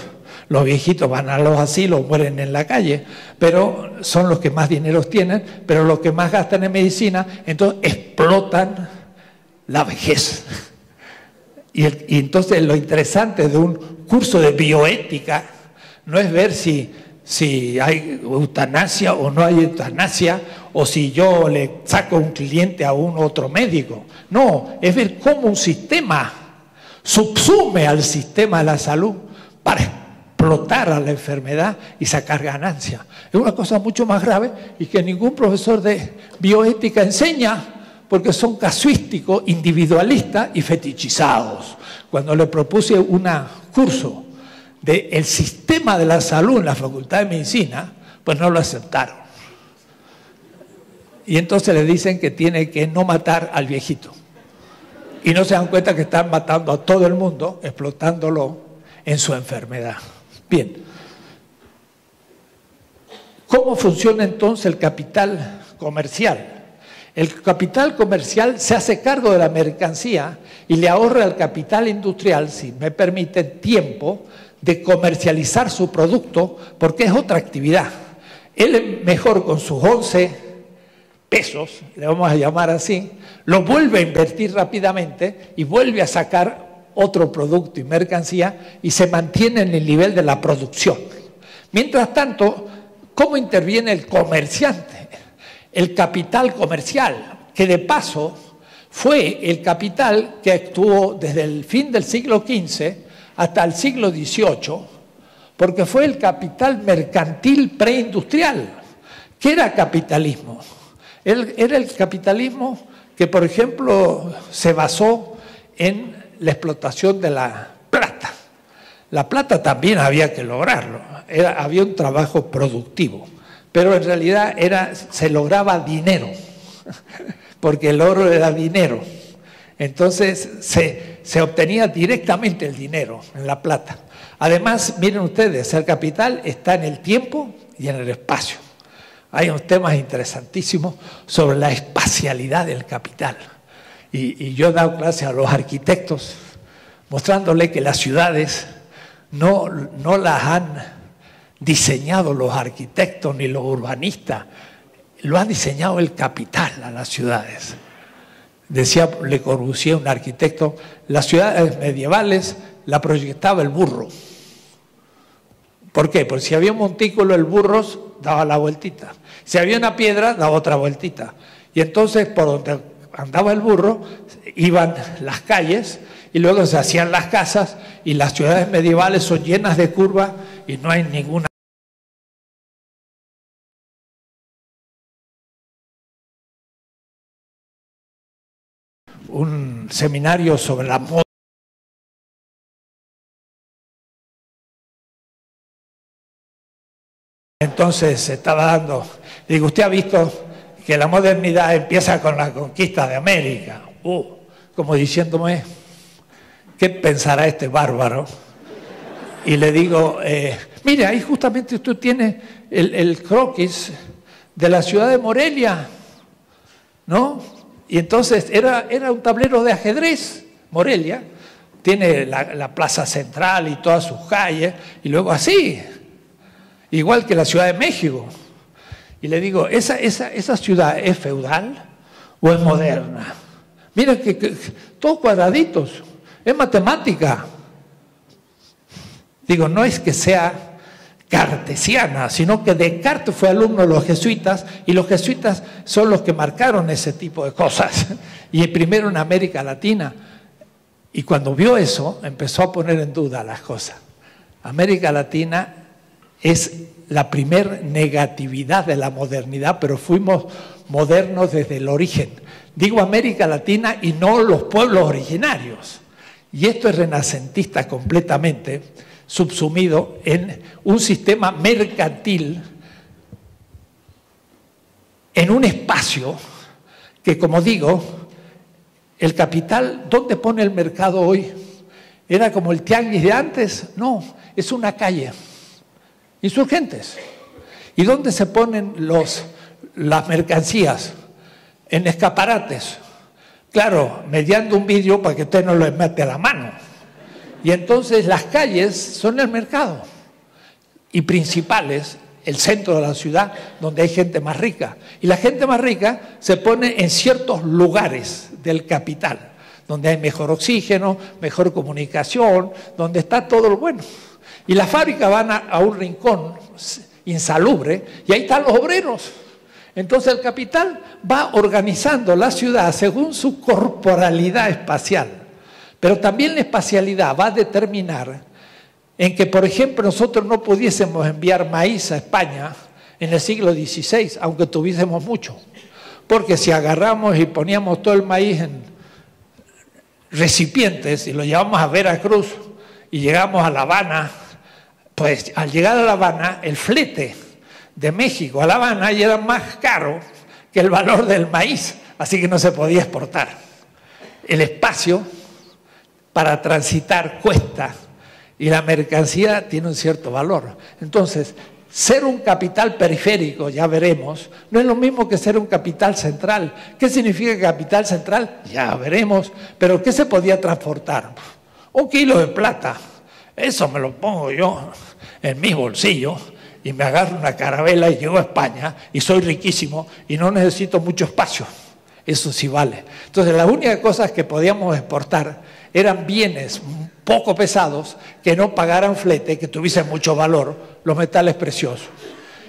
los viejitos van a los asilos, mueren en la calle, pero son los que más dinero tienen, pero los que más gastan en medicina, entonces explotan la vejez. Y entonces lo interesante de un curso de bioética no es ver si hay eutanasia o no hay eutanasia, o si yo le saco un cliente a un otro médico. No, es ver cómo un sistema subsume al sistema de la salud para explotar a la enfermedad y sacar ganancias. Es una cosa mucho más grave y que ningún profesor de bioética enseña, porque son casuísticos, individualistas y fetichizados. Cuando le propuse un curso del sistema de la salud en la Facultad de Medicina, pues no lo aceptaron. Y entonces le dicen que tiene que no matar al viejito. Y no se dan cuenta que están matando a todo el mundo, explotándolo en su enfermedad. Bien. ¿Cómo funciona entonces el capital comercial? El capital comercial se hace cargo de la mercancía y le ahorra al capital industrial, si me permite, tiempo de comercializar su producto, porque es otra actividad. Él es mejor con sus 11 pesos, le vamos a llamar así, lo vuelve a invertir rápidamente y vuelve a sacar otro producto y mercancía y se mantiene en el nivel de la producción. Mientras tanto, ¿cómo interviene el comerciante? El capital comercial, que de paso fue el capital que actuó desde el fin del siglo XV hasta el siglo XVIII, porque fue el capital mercantil preindustrial. ¿Qué era capitalismo? Era el capitalismo que, por ejemplo, se basó en la explotación de la plata. La plata también había que lograrlo, había un trabajo productivo, pero en realidad se lograba dinero, porque el oro era dinero. Entonces se se obtenía directamente el dinero en la plata. Además, miren ustedes, el capital está en el tiempo y en el espacio. Hay unos temas interesantísimos sobre la espacialidad del capital. Y yo he dado clase a los arquitectos mostrándole que las ciudades no las han diseñado los arquitectos ni los urbanistas, lo ha diseñado el capital a las ciudades. Decía Le Corbusier, un arquitecto, las ciudades medievales la proyectaba el burro. ¿Por qué? Porque si había un montículo, el burro daba la vueltita. Si había una piedra, daba otra vueltita. Y entonces, por donde andaba el burro, iban las calles y luego se hacían las casas, y las ciudades medievales son llenas de curvas y no hay ninguna. Un seminario sobre la moda. Entonces se estaba dando, digo, usted ha visto que la modernidad empieza con la conquista de América, como diciéndome, ¿qué pensará este bárbaro? Y le digo, mire, ahí justamente usted tiene el croquis de la ciudad de Morelia, ¿no? Y entonces era un tablero de ajedrez, Morelia, tiene la plaza central y todas sus calles, y luego así, igual que la Ciudad de México. Y le digo, ¿esa ciudad es feudal o es moderna? Mira que todos cuadraditos, es matemática. Digo, no es que sea cartesiana, sino que Descartes fue alumno de los jesuitas, y los jesuitas son los que marcaron ese tipo de cosas, y primero en América Latina. Y cuando vio eso, empezó a poner en duda las cosas. América Latina es la primer negatividad de la modernidad, pero fuimos modernos desde el origen. Digo América Latina y no los pueblos originarios. Y esto es renacentista completamente, subsumido en un sistema mercantil, en un espacio que, como digo, el capital, ¿dónde pone el mercado hoy? ¿Era como el tianguis de antes? No, es una calle. Insurgentes. ¿Y dónde se ponen las mercancías? En escaparates. Claro, mediando un vidrio para que usted no lo mete a la mano. Y entonces las calles son el mercado. Y principales, el centro de la ciudad, donde hay gente más rica. Y la gente más rica se pone en ciertos lugares del capital, donde hay mejor oxígeno, mejor comunicación, donde está todo lo bueno. Y las fábricas van a un rincón insalubre y ahí están los obreros. Entonces el capital va organizando la ciudad según su corporalidad espacial. Pero también la espacialidad va a determinar en que, por ejemplo, nosotros no pudiésemos enviar maíz a España en el siglo XVI, aunque tuviésemos mucho. Porque si agarramos y poníamos todo el maíz en recipientes y lo llevamos a Veracruz y llegamos a La Habana, pues al llegar a La Habana, el flete de México a La Habana ya era más caro que el valor del maíz, así que no se podía exportar. El espacio para transitar cuesta y la mercancía tiene un cierto valor. Entonces, ser un capital periférico, ya veremos, no es lo mismo que ser un capital central. ¿Qué significa capital central? Ya veremos. Pero ¿qué se podía transportar? 1 kilo de plata. Eso me lo pongo yo en mi bolsillo y me agarro una carabela y llego a España y soy riquísimo y no necesito mucho espacio. Eso sí vale. Entonces, las únicas cosas que podíamos exportar eran bienes poco pesados, que no pagaran flete, que tuviesen mucho valor, los metales preciosos.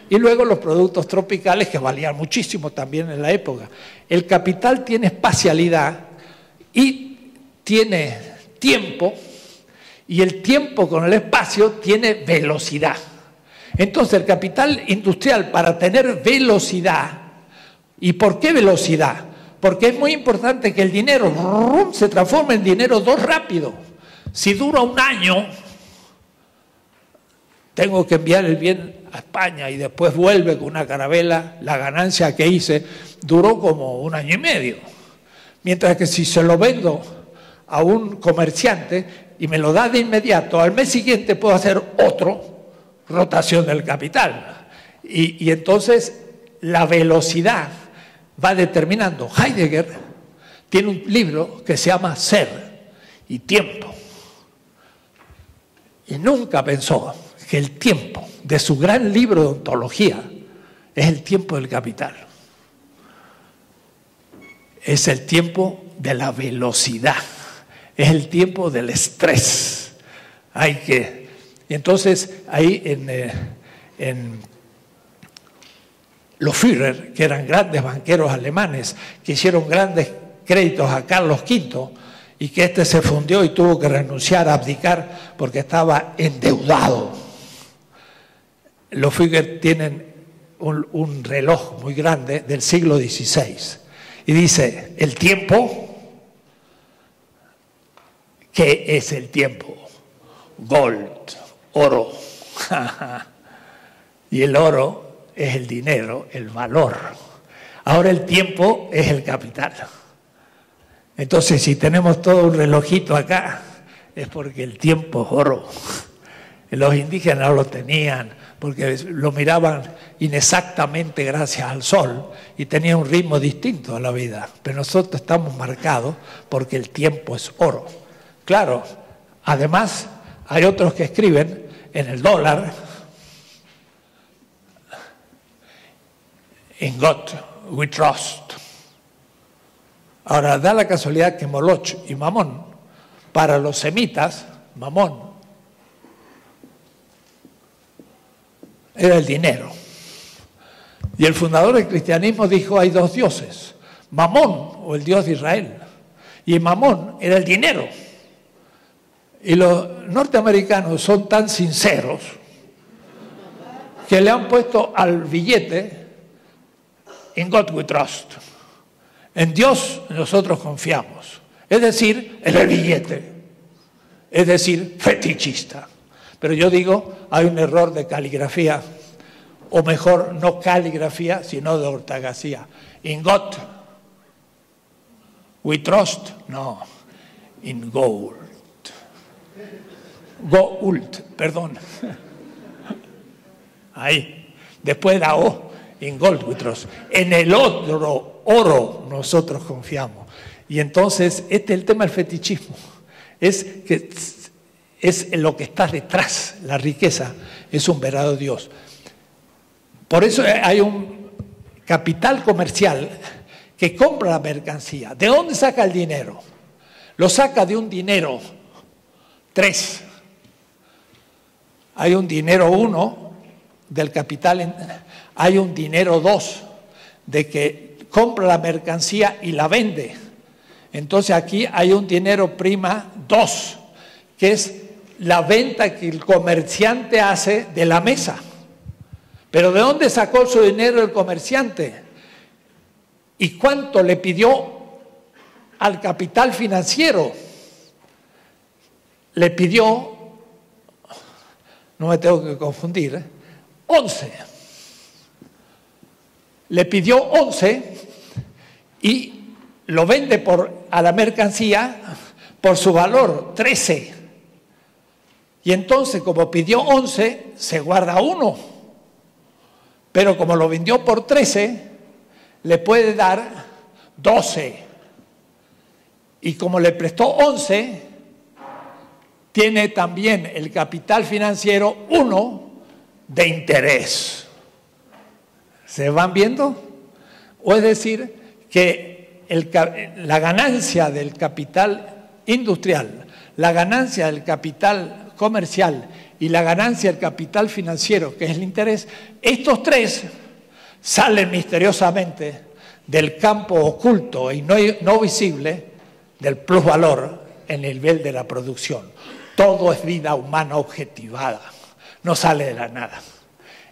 Y luego los productos tropicales, que valían muchísimo también en la época. El capital tiene espacialidad y tiene tiempo, y el tiempo con el espacio tiene velocidad. Entonces el capital industrial, para tener velocidad, ¿y por qué velocidad? Porque es muy importante que el dinero se transforme en dinero rápido. Si dura 1 año, tengo que enviar el bien a España y después vuelve con una carabela, la ganancia que hice duró como 1 año y medio. Mientras que si se lo vendo a un comerciante y me lo da de inmediato, al mes siguiente puedo hacer rotación del capital. Y entonces la velocidad va determinando. Heidegger tiene un libro que se llama Ser y Tiempo. Y nunca pensó que el tiempo de su gran libro de ontología es el tiempo del capital. Es el tiempo de la velocidad. Es el tiempo del estrés. Y entonces ahí en los Führer, que eran grandes banqueros alemanes, que hicieron grandes créditos a Carlos V, y que este se fundió y tuvo que renunciar, abdicar, porque estaba endeudado. Los Führer tienen un reloj muy grande del siglo XVI, y dice, el tiempo, ¿qué es el tiempo? Gold, oro. Y el oro es el dinero, el valor. Ahora el tiempo es el capital. Entonces, si tenemos todo un relojito acá, es porque el tiempo es oro. Los indígenas no lo tenían, porque lo miraban inexactamente gracias al sol y tenía un ritmo distinto a la vida. Pero nosotros estamos marcados porque el tiempo es oro. Claro, además hay otros que escriben en el dólar, in God we trust. Ahora, da la casualidad que Moloch y Mamón, para los semitas, Mamón era el dinero. Y el fundador del cristianismo dijo, hay dos dioses, Mamón o el Dios de Israel. Y Mamón era el dinero. Y los norteamericanos son tan sinceros que le han puesto al billete in God we trust. En Dios nosotros confiamos. Es decir, en el billete. Es decir, fetichista. Pero yo digo, hay un error de caligrafía, o mejor, no caligrafía, sino de ortografía. In God we trust, no, in gold. Gold, perdón. Ahí. Después da O, in gold we trust. En el otro oro nosotros confiamos. Y entonces, este es el tema del fetichismo. Es que es lo que está detrás, la riqueza, es un verdadero Dios. Por eso hay un capital comercial que compra la mercancía. ¿De dónde saca el dinero? Lo saca de un dinero 3. Hay un dinero 1 del capital, hay un dinero 2 de que compra la mercancía y la vende. Entonces aquí hay un dinero prima 2, que es la venta que el comerciante hace de la mesa. Pero ¿de dónde sacó su dinero el comerciante? ¿Y cuánto le pidió al capital financiero? Le pidió, no me tengo que confundir, 11. Le pidió 11 y lo vende a la mercancía por su valor, 13. Y entonces, como pidió 11, se guarda 1. Pero como lo vendió por 13, le puede dar 12. Y como le prestó 11, tiene también el capital financiero 1 de interés. ¿Se van viendo? O es decir, que la ganancia del capital industrial, la ganancia del capital comercial y la ganancia del capital financiero, que es el interés, estos 3 salen misteriosamente del campo oculto y no visible del plusvalor en el nivel de la producción. Todo es vida humana objetivada, no sale de la nada.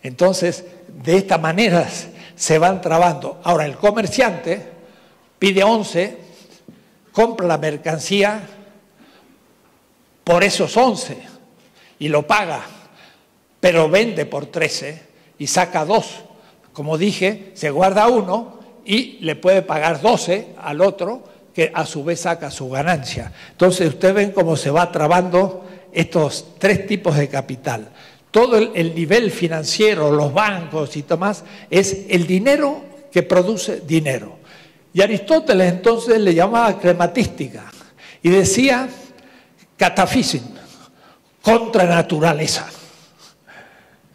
Entonces, de esta manera se van trabando. Ahora, el comerciante pide 11, compra la mercancía por esos 11 y lo paga, pero vende por 13 y saca 2. Como dije, se guarda 1 y le puede pagar 12 al otro, que que a su vez saca su ganancia. Entonces ustedes ven cómo se va trabando estos tres tipos de capital. Todo el nivel financiero, los bancos y demás, es el dinero que produce dinero. Y Aristóteles entonces le llamaba crematística y decía catafísin, contra naturaleza.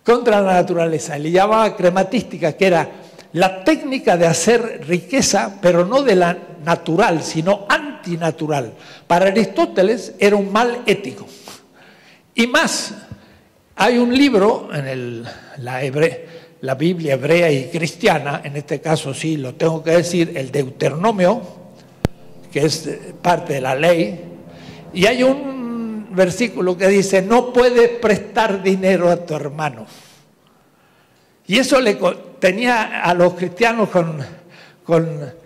Contra la naturaleza. Le llamaba crematística, que era la técnica de hacer riqueza, pero no de la natural, sino antinatural. Para Aristóteles era un mal ético. Y más, hay un libro en la Biblia hebrea y cristiana, en este caso sí lo tengo que decir, el Deuteronomio, que es parte de la ley, y hay un versículo que dice, no puedes prestar dinero a tu hermano. Y eso tenía a los cristianos con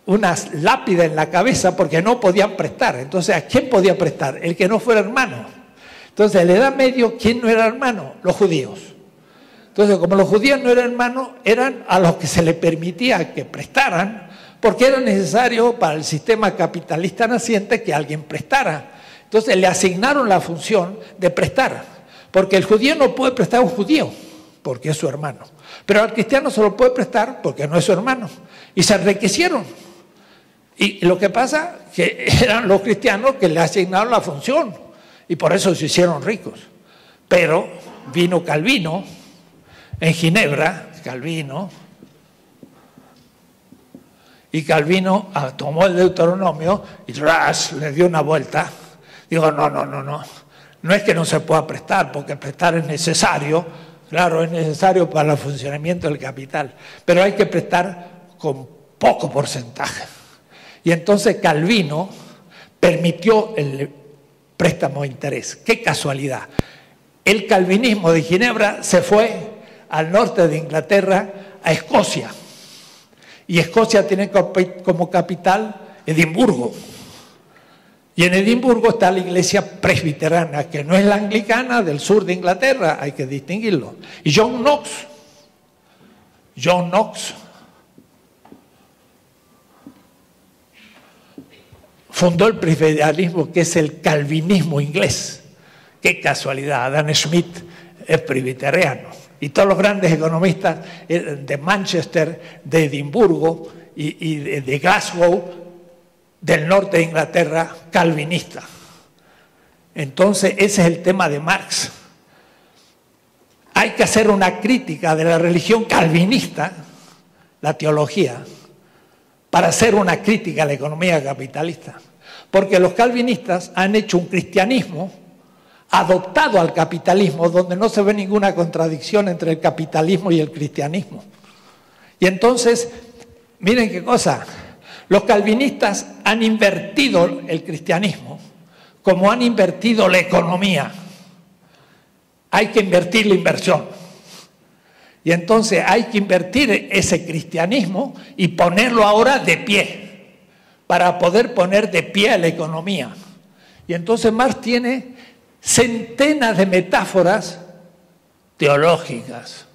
unas lápidas en la cabeza porque no podían prestar. Entonces, ¿a quién podía prestar? El que no fuera hermano. Entonces, en la Edad Media, ¿quién no era hermano? Los judíos. Entonces, como los judíos no eran hermanos, eran a los que se les permitía que prestaran, porque era necesario para el sistema capitalista naciente que alguien prestara. Entonces, le asignaron la función de prestar, porque el judío no puede prestar a un judío, porque es su hermano. Pero al cristiano se lo puede prestar porque no es su hermano. Y se enriquecieron. Y lo que pasa es que eran los cristianos que le asignaron la función. Y por eso se hicieron ricos. Pero vino Calvino, en Ginebra, y Calvino tomó el Deuteronomio y le dio una vuelta. Digo, no es que no se pueda prestar, porque prestar es necesario. Claro, es necesario para el funcionamiento del capital, pero hay que prestar con poco porcentaje. Y entonces Calvino permitió el préstamo de interés. ¡Qué casualidad! El calvinismo de Ginebra se fue al norte de Inglaterra, a Escocia. Y Escocia tiene como capital Edimburgo. Y en Edimburgo está la iglesia presbiterana, que no es la anglicana del sur de Inglaterra, hay que distinguirlo. Y John Knox fundó el presbiterismo, que es el calvinismo inglés. Qué casualidad, Adam Smith es presbiteriano. Y todos los grandes economistas de Manchester, de Edimburgo y de Glasgow, del norte de Inglaterra, calvinista. Entonces, ese es el tema de Marx. Hay que hacer una crítica de la religión calvinista, la teología, para hacer una crítica a la economía capitalista. Porque los calvinistas han hecho un cristianismo adoptado al capitalismo, donde no se ve ninguna contradicción entre el capitalismo y el cristianismo. Y entonces, miren qué cosa, los calvinistas han invertido el cristianismo como han invertido la economía. Hay que invertir la inversión. Y entonces hay que invertir ese cristianismo y ponerlo ahora de pie, para poder poner de pie a la economía. Y entonces Marx tiene centenas de metáforas teológicas,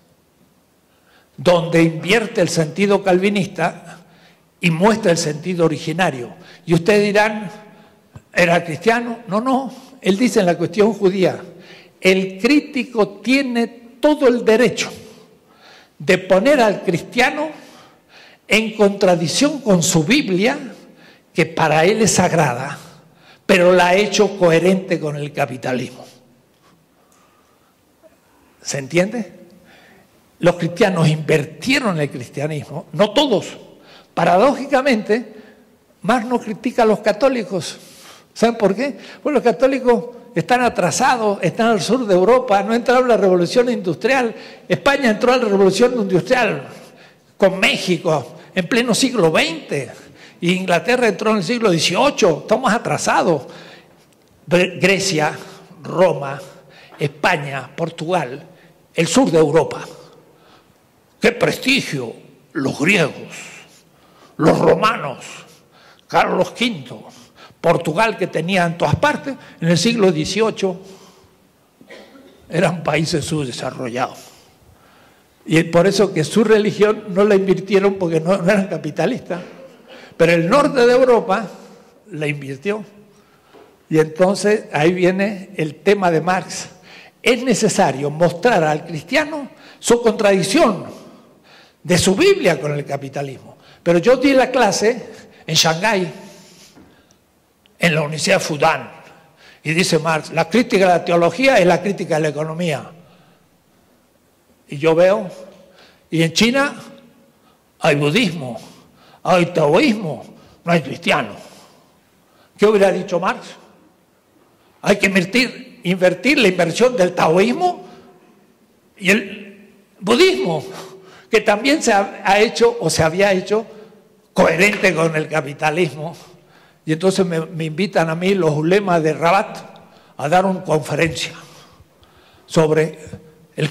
donde invierte el sentido calvinista y muestra el sentido originario. Y ustedes dirán, ¿era cristiano? No, él dice en la cuestión judía, el crítico tiene todo el derecho de poner al cristiano en contradicción con su Biblia, que para él es sagrada, pero la ha hecho coherente con el capitalismo. ¿Se entiende? Los cristianos invirtieron en el cristianismo, no todos. Paradójicamente, Marx no critica a los católicos. ¿Saben por qué? Pues los católicos están atrasados, están al sur de Europa, no entraron en la revolución industrial. España entró a la revolución industrial con México en pleno siglo XX. Y Inglaterra entró en el siglo XVIII. Estamos atrasados. Grecia, Roma, España, Portugal, el sur de Europa. ¡Qué prestigio! Los griegos, los romanos, Carlos V, Portugal, que tenía en todas partes, en el siglo XVIII eran países subdesarrollados. Y por eso que su religión no la invirtieron porque no eran capitalistas. Pero el norte de Europa la invirtió. Y entonces ahí viene el tema de Marx. Es necesario mostrar al cristiano su contradicción de su Biblia con el capitalismo. Pero yo di la clase en Shanghái, en la Universidad de Fudan, y dice Marx, la crítica de la teología es la crítica de la economía. Y yo veo, y en China hay budismo, hay taoísmo, no hay cristiano. ¿Qué hubiera dicho Marx? Hay que invertir la inversión del taoísmo y el budismo, que también se ha hecho o se había hecho coherente con el capitalismo. Y entonces me invitan a mí los ulemas de Rabat a dar una conferencia sobre el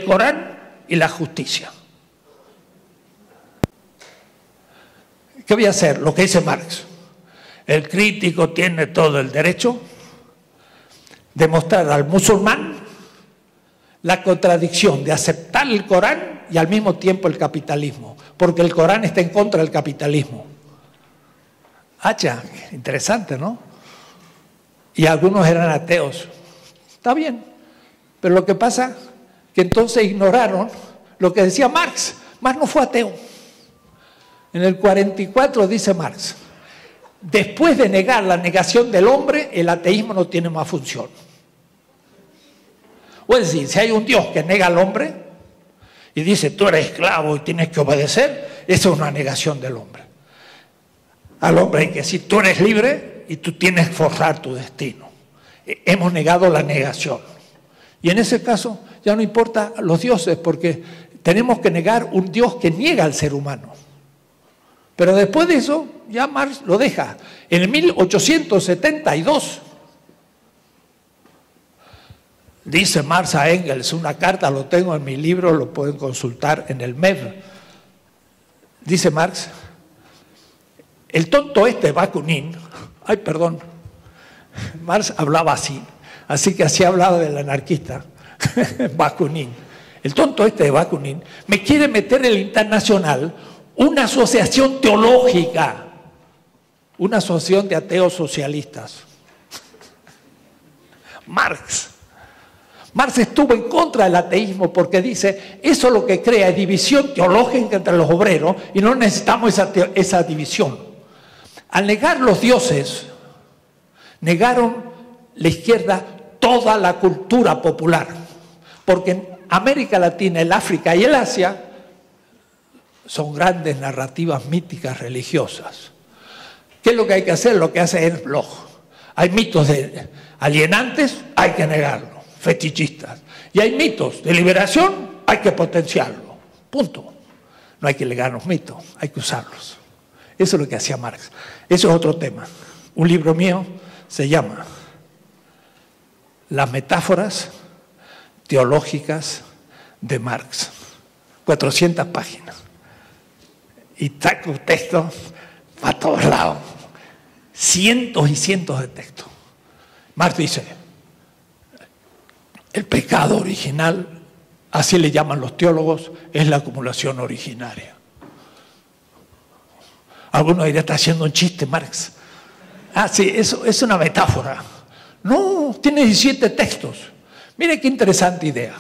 Corán y la justicia. ¿Qué voy a hacer? Lo que dice Marx. El crítico tiene todo el derecho de mostrar al musulmán la contradicción de aceptar el Corán y al mismo tiempo el capitalismo, porque el Corán está en contra del capitalismo. Hacha, interesante, ¿no? Y algunos eran ateos. Está bien, pero lo que pasa que entonces ignoraron lo que decía Marx. Marx no fue ateo. En el 44 dice Marx, después de negar la negación del hombre, el ateísmo no tiene más función. O es decir, si hay un Dios que nega al hombre y dice tú eres esclavo y tienes que obedecer, esa es una negación del hombre. Al hombre hay que decir tú eres libre y tú tienes que forjar tu destino. Hemos negado la negación. Y en ese caso ya no importa los dioses, porque tenemos que negar un Dios que niega al ser humano. Pero después de eso, ya Marx lo deja. En 1872, dice Marx a Engels, una carta, lo tengo en mi libro, lo pueden consultar en el MEV. Dice Marx, el tonto este Bakunin, Marx hablaba así que así hablaba del anarquista, Bakunin. El tonto este de Bakunin me quiere meter en el Internacional una asociación teológica, una asociación de ateos socialistas. Marx estuvo en contra del ateísmo porque dice, eso lo que crea es división teológica entre los obreros y no necesitamos esa división. Al negar los dioses, negaron la izquierda toda la cultura popular, porque en América Latina, el África y el Asia son grandes narrativas míticas religiosas. ¿Qué es lo que hay que hacer? Lo que hace Ernst Bloch. Hay mitos alienantes, hay que negarlo, fetichistas. Y hay mitos de liberación, hay que potenciarlo. Punto. No hay que negar los mitos, hay que usarlos. Eso es lo que hacía Marx. Eso es otro tema. Un libro mío se llama Las metáforas teológicas de Marx. 400 páginas. Y saco textos para todos lados. Cientos y cientos de textos. Marx dice, el pecado original, así le llaman los teólogos, es la acumulación originaria. Algunos dirán, está haciendo un chiste Marx. Ah, sí, eso es una metáfora. No, tiene 17 textos. Mire qué interesante idea.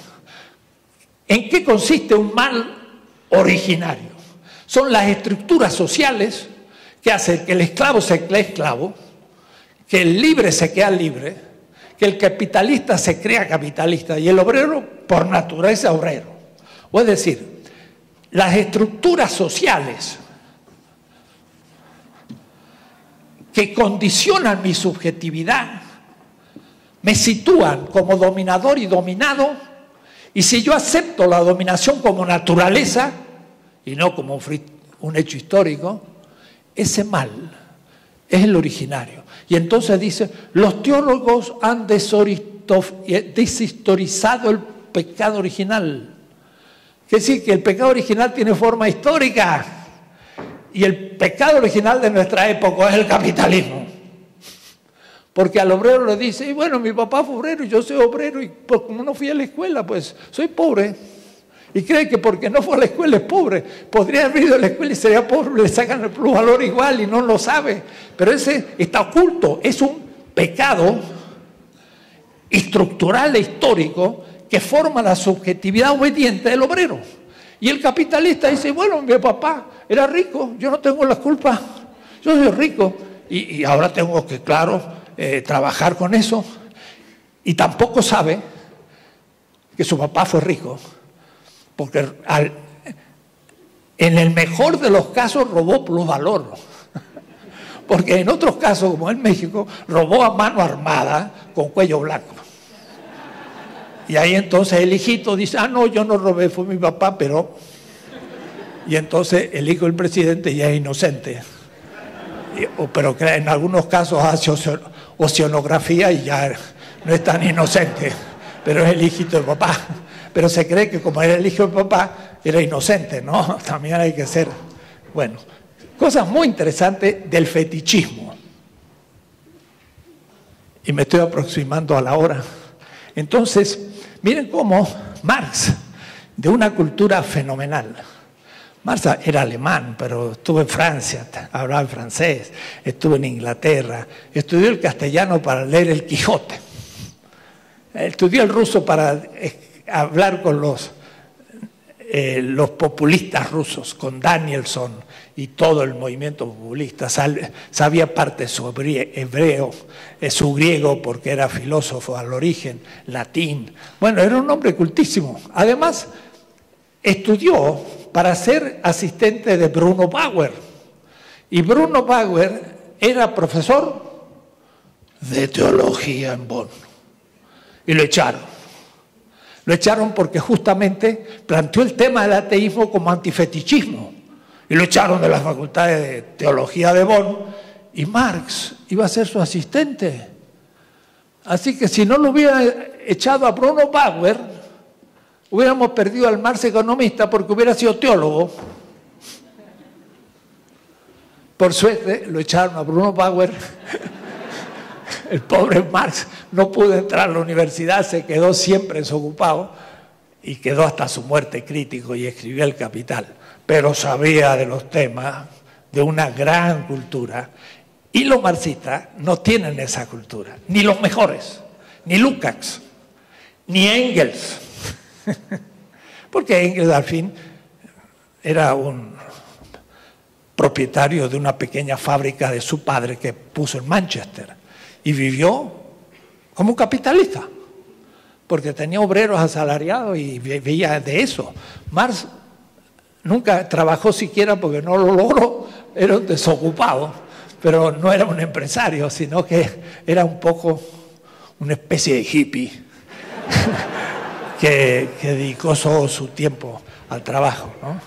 ¿En qué consiste un mal originario? Son las estructuras sociales que hacen que el esclavo se crea esclavo, que el libre se queda libre, que el capitalista se crea capitalista y el obrero por naturaleza obrero. O es decir, las estructuras sociales que condicionan mi subjetividad me sitúan como dominador y dominado, y si yo acepto la dominación como naturaleza y no como un hecho histórico, ese mal es el originario. Y entonces dice, los teólogos han deshistorizado el pecado original. Quiere decir que el pecado original tiene forma histórica y el pecado original de nuestra época es el capitalismo. Porque al obrero le dice, y bueno, mi papá fue obrero y yo soy obrero y pues como no fui a la escuela, pues soy pobre. Y cree que porque no fue a la escuela es pobre. Podría haber ido a la escuela y sería pobre, le sacan el plusvalor igual y no lo sabe. Pero ese está oculto, es un pecado estructural e histórico que forma la subjetividad obediente del obrero. Y el capitalista dice, bueno, mi papá era rico, yo no tengo la culpa, yo soy rico y ahora tengo que, claro, trabajar con eso. Y tampoco sabe que su papá fue rico, porque en el mejor de los casos robó plusvalor. Porque en otros casos, como en México, robó a mano armada con cuello blanco. Y ahí entonces el hijito dice, ah, no, yo no robé, fue mi papá, pero... Y entonces el hijo del presidente ya es inocente. Pero en algunos casos hace oceanografía y ya no es tan inocente, pero es el hijito del papá. Pero se cree que como era el hijo del papá, era inocente, ¿no? También hay que ser... Bueno, cosas muy interesantes del fetichismo. Y me estoy aproximando a la hora. Entonces, miren cómo Marx, de una cultura fenomenal. Marx era alemán, pero estuvo en Francia, hablaba francés, estuvo en Inglaterra, estudió el castellano para leer el Quijote, estudió el ruso para hablar con los populistas rusos, con Danielson y todo el movimiento populista. Sabía parte de su hebreo, su griego porque era filósofo al origen, latín. Bueno, era un hombre cultísimo. Además, estudió para ser asistente de Bruno Bauer. Y Bruno Bauer era profesor de teología en Bonn. Y lo echaron. Lo echaron porque justamente planteó el tema del ateísmo como antifetichismo. Y lo echaron de las facultades de teología de Bonn. Y Marx iba a ser su asistente. Así que si no lo hubiera echado a Bruno Bauer, hubiéramos perdido al Marx economista porque hubiera sido teólogo. Por suerte lo echaron a Bruno Bauer. El pobre Marx no pudo entrar a la universidad, se quedó siempre desocupado y quedó hasta su muerte crítico y escribió El Capital. Pero sabía de los temas de una gran cultura y los marxistas no tienen esa cultura, ni los mejores, ni Lukács, ni Engels. Porque Engels al fin era un propietario de una pequeña fábrica de su padre que puso en Manchester y vivió como un capitalista porque tenía obreros asalariados y vivía de eso. Marx nunca trabajó siquiera porque no lo logró, era un desocupado, pero no era un empresario, sino que era un poco una especie de hippie que dedicó todo su tiempo al trabajo, ¿no?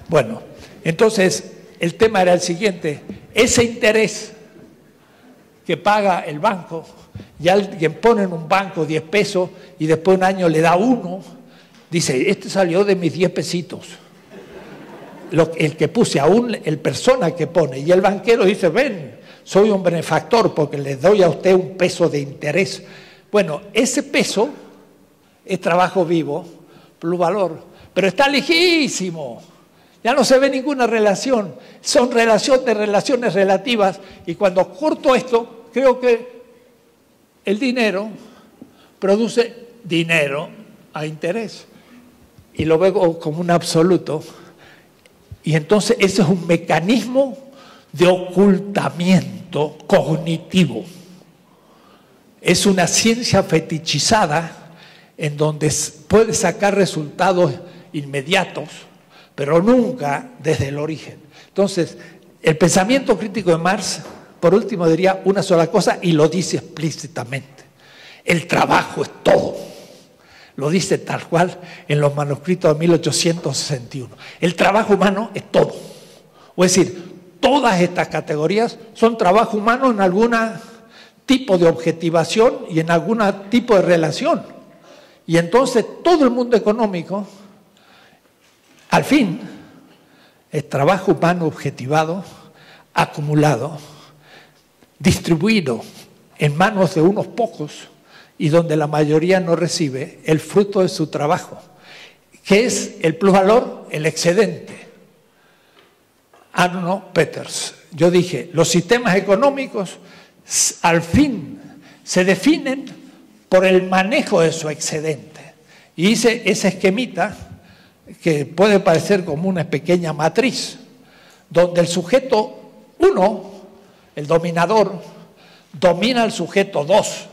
Bueno, entonces el tema era el siguiente: ese interés que paga el banco, y alguien pone en un banco 10 pesos y después un año le da 1, dice, este salió de mis 10 pesitos. El que puse aún, el persona que pone, y el banquero dice, ven, soy un benefactor porque le doy a usted 1 peso de interés. Bueno, ese peso es trabajo vivo, plusvalor, pero está lejísimo. Ya no se ve ninguna relación, son relaciones relativas, y cuando corto esto, creo que el dinero produce dinero a interés, y lo veo como un absoluto, y entonces ese es un mecanismo de ocultamiento cognitivo. Es una ciencia fetichizada en donde puede sacar resultados inmediatos, pero nunca desde el origen. Entonces, el pensamiento crítico de Marx, por último, diría una sola cosa y lo dice explícitamente. El trabajo es todo. Lo dice tal cual en los manuscritos de 1861. El trabajo humano es todo. O es decir, todas estas categorías son trabajo humano en algún tipo de objetivación y en algún tipo de relación. Y entonces todo el mundo económico, al fin, es trabajo humano objetivado, acumulado, distribuido en manos de unos pocos y donde la mayoría no recibe el fruto de su trabajo, ¿Qué es el plusvalor? El excedente. Arno Peters. Yo dije, los sistemas económicos al fin se definen por el manejo de su excedente. Y hice ese esquemita que puede parecer como una pequeña matriz, donde el sujeto 1, el dominador, domina al sujeto 2.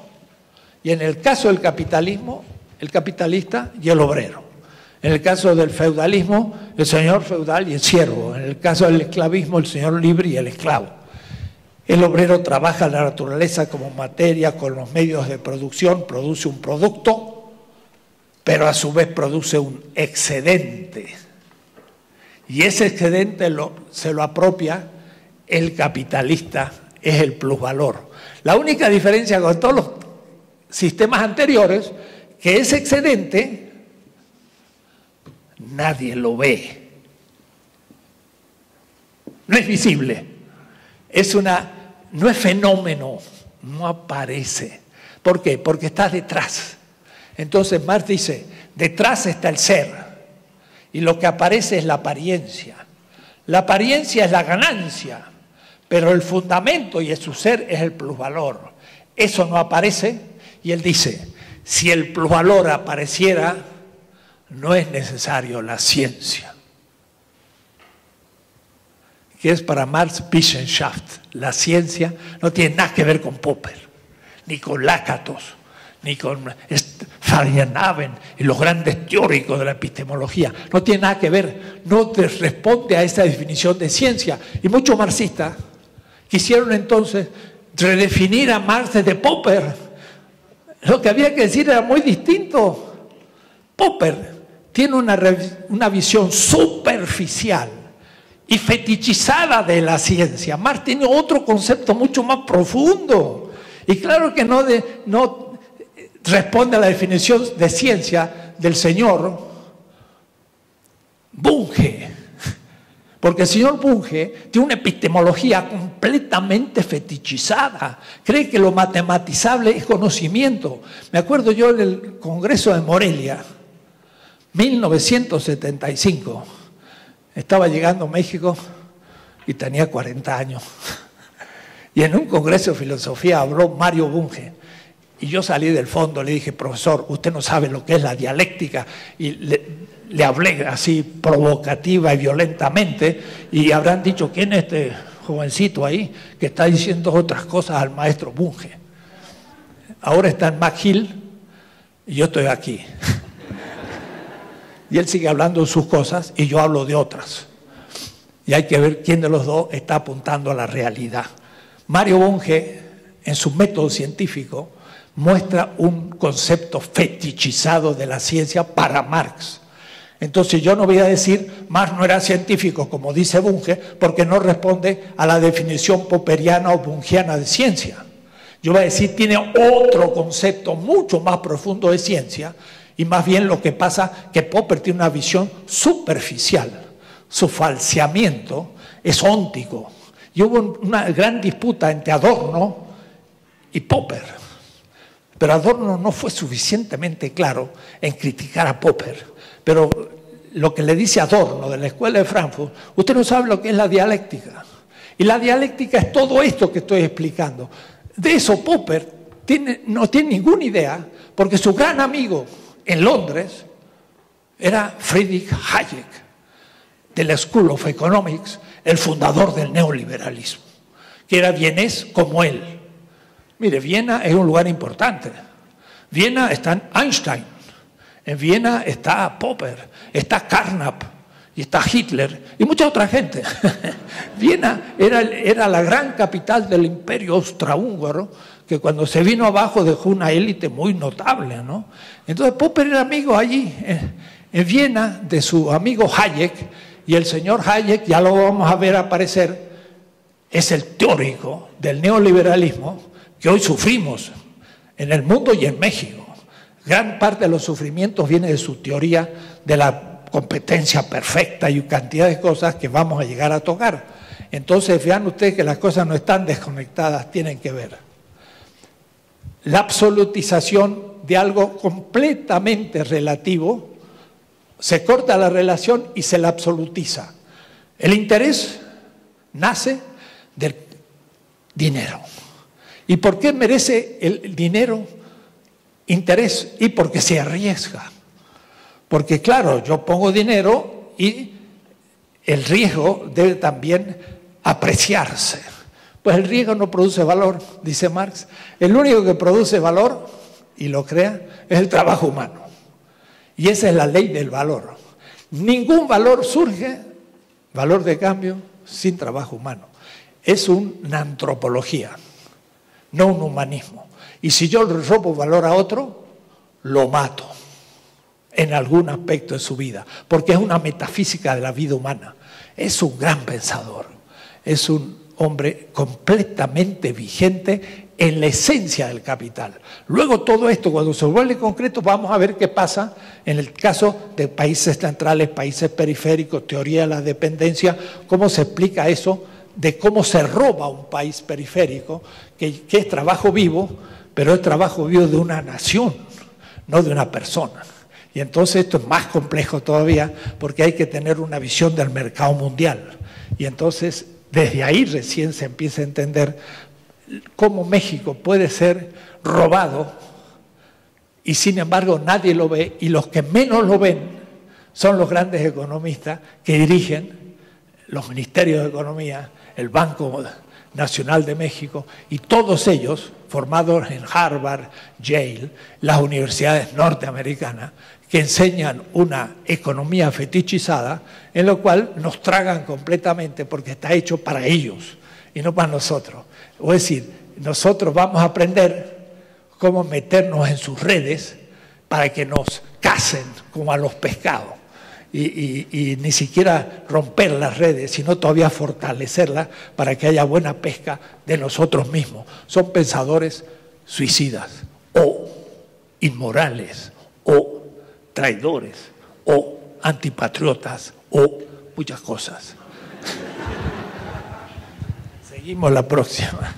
Y en el caso del capitalismo, el capitalista y el obrero. En el caso del feudalismo, el señor feudal y el siervo. En el caso del esclavismo, el señor libre y el esclavo. El obrero trabaja la naturaleza como materia, con los medios de producción, produce un producto, pero a su vez produce un excedente. Y ese excedente se lo apropia el capitalista, es el plusvalor. La única diferencia con todos los sistemas anteriores, que ese excedente nadie lo ve. No es visible. No es fenómeno, no aparece. ¿Por qué? Porque está detrás. Entonces Marx dice, detrás está el ser y lo que aparece es la apariencia. La apariencia es la ganancia, pero el fundamento y su ser es el plusvalor. Eso no aparece y él dice, si el plusvalor apareciera, no es necesario la ciencia. Que es para Marx Wissenschaft. La ciencia no tiene nada que ver con Popper, ni con Lakatos, ni con Feyerabend y los grandes teóricos de la epistemología. No tiene nada que ver, no te responde a esa definición de ciencia. Y muchos marxistas quisieron entonces redefinir a Marx de Popper. Lo que había que decir era muy distinto. Popper tiene una visión superficial y fetichizada de la ciencia. Marx tiene otro concepto mucho más profundo. Y claro que no responde a la definición de ciencia del señor Bunge. Porque el señor Bunge tiene una epistemología completamente fetichizada. Cree que lo matematizable es conocimiento. Me acuerdo yo en el Congreso de Morelia, 1975. Estaba llegando a México y tenía 40 años. Y en un congreso de filosofía habló Mario Bunge. Y yo salí del fondo, le dije, profesor, usted no sabe lo que es la dialéctica. Y le hablé así provocativa y violentamente. Y habrán dicho, ¿quién es este jovencito ahí que está diciendo otras cosas al maestro Bunge? Ahora está en McGill y yo estoy aquí. Y él sigue hablando de sus cosas y yo hablo de otras. Y hay que ver quién de los dos está apuntando a la realidad. Mario Bunge, en su método científico, muestra un concepto fetichizado de la ciencia para Marx. Entonces yo no voy a decir, Marx no era científico, como dice Bunge, porque no responde a la definición popperiana o bungiana de ciencia. Yo voy a decir, tiene otro concepto mucho más profundo de ciencia. Y más bien lo que pasa que Popper tiene una visión superficial. Su falseamiento es óntico. Y hubo una gran disputa entre Adorno y Popper. Pero Adorno no fue suficientemente claro en criticar a Popper. Pero lo que le dice Adorno de la Escuela de Frankfurt, usted no sabe lo que es la dialéctica. Y la dialéctica es todo esto que estoy explicando. De eso Popper no tiene ninguna idea, porque su gran amigo en Londres era Friedrich Hayek, de la School of Economics, el fundador del neoliberalismo, que era vienés como él. Mire, Viena es un lugar importante. Viena está Einstein, en Viena está Popper, está Carnap, y está Hitler, y mucha otra gente. Viena era la gran capital del imperio austrohúngaro, que cuando se vino abajo dejó una élite muy notable, ¿no? Entonces Popper era amigo allí, en Viena, de su amigo Hayek, y el señor Hayek, ya lo vamos a ver aparecer, es el teórico del neoliberalismo que hoy sufrimos en el mundo y en México. Gran parte de los sufrimientos viene de su teoría de la competencia perfecta y cantidad de cosas que vamos a llegar a tocar. Entonces vean ustedes que las cosas no están desconectadas, tienen que ver. La absolutización de algo completamente relativo se corta la relación y se la absolutiza. El interés nace del dinero. ¿Y por qué merece el dinero interés? Y porque se arriesga. Porque claro, yo pongo dinero y el riesgo debe también apreciarse. Pues el riesgo no produce valor, dice Marx. El único que produce valor, y lo crea, es el trabajo humano. Y esa es la ley del valor. Ningún valor surge, valor de cambio, sin trabajo humano. Es una antropología, no un humanismo. Y si yo le robo valor a otro, lo mato en algún aspecto de su vida, porque es una metafísica de la vida humana. Es un gran pensador, es un hombre completamente vigente en la esencia del capital. Luego todo esto, cuando se vuelve concreto, vamos a ver qué pasa en el caso de países centrales, países periféricos, teoría de la dependencia, cómo se explica eso, de cómo se roba un país periférico, que es trabajo vivo, pero es trabajo vivo de una nación, no de una persona. Y entonces esto es más complejo todavía, porque hay que tener una visión del mercado mundial. Y entonces, desde ahí recién se empieza a entender cómo México puede ser robado y sin embargo nadie lo ve, y los que menos lo ven son los grandes economistas que dirigen los ministerios de Economía, el Banco Nacional de México, y todos ellos formados en Harvard, Yale, las universidades norteamericanas, que enseñan una economía fetichizada en lo cual nos tragan completamente porque está hecho para ellos y no para nosotros. Es decir, nosotros vamos a aprender cómo meternos en sus redes para que nos cacen como a los pescados y ni siquiera romper las redes, sino todavía fortalecerlas para que haya buena pesca de nosotros mismos. Son pensadores suicidas o inmorales o traidores o antipatriotas o muchas cosas. Seguimos la próxima.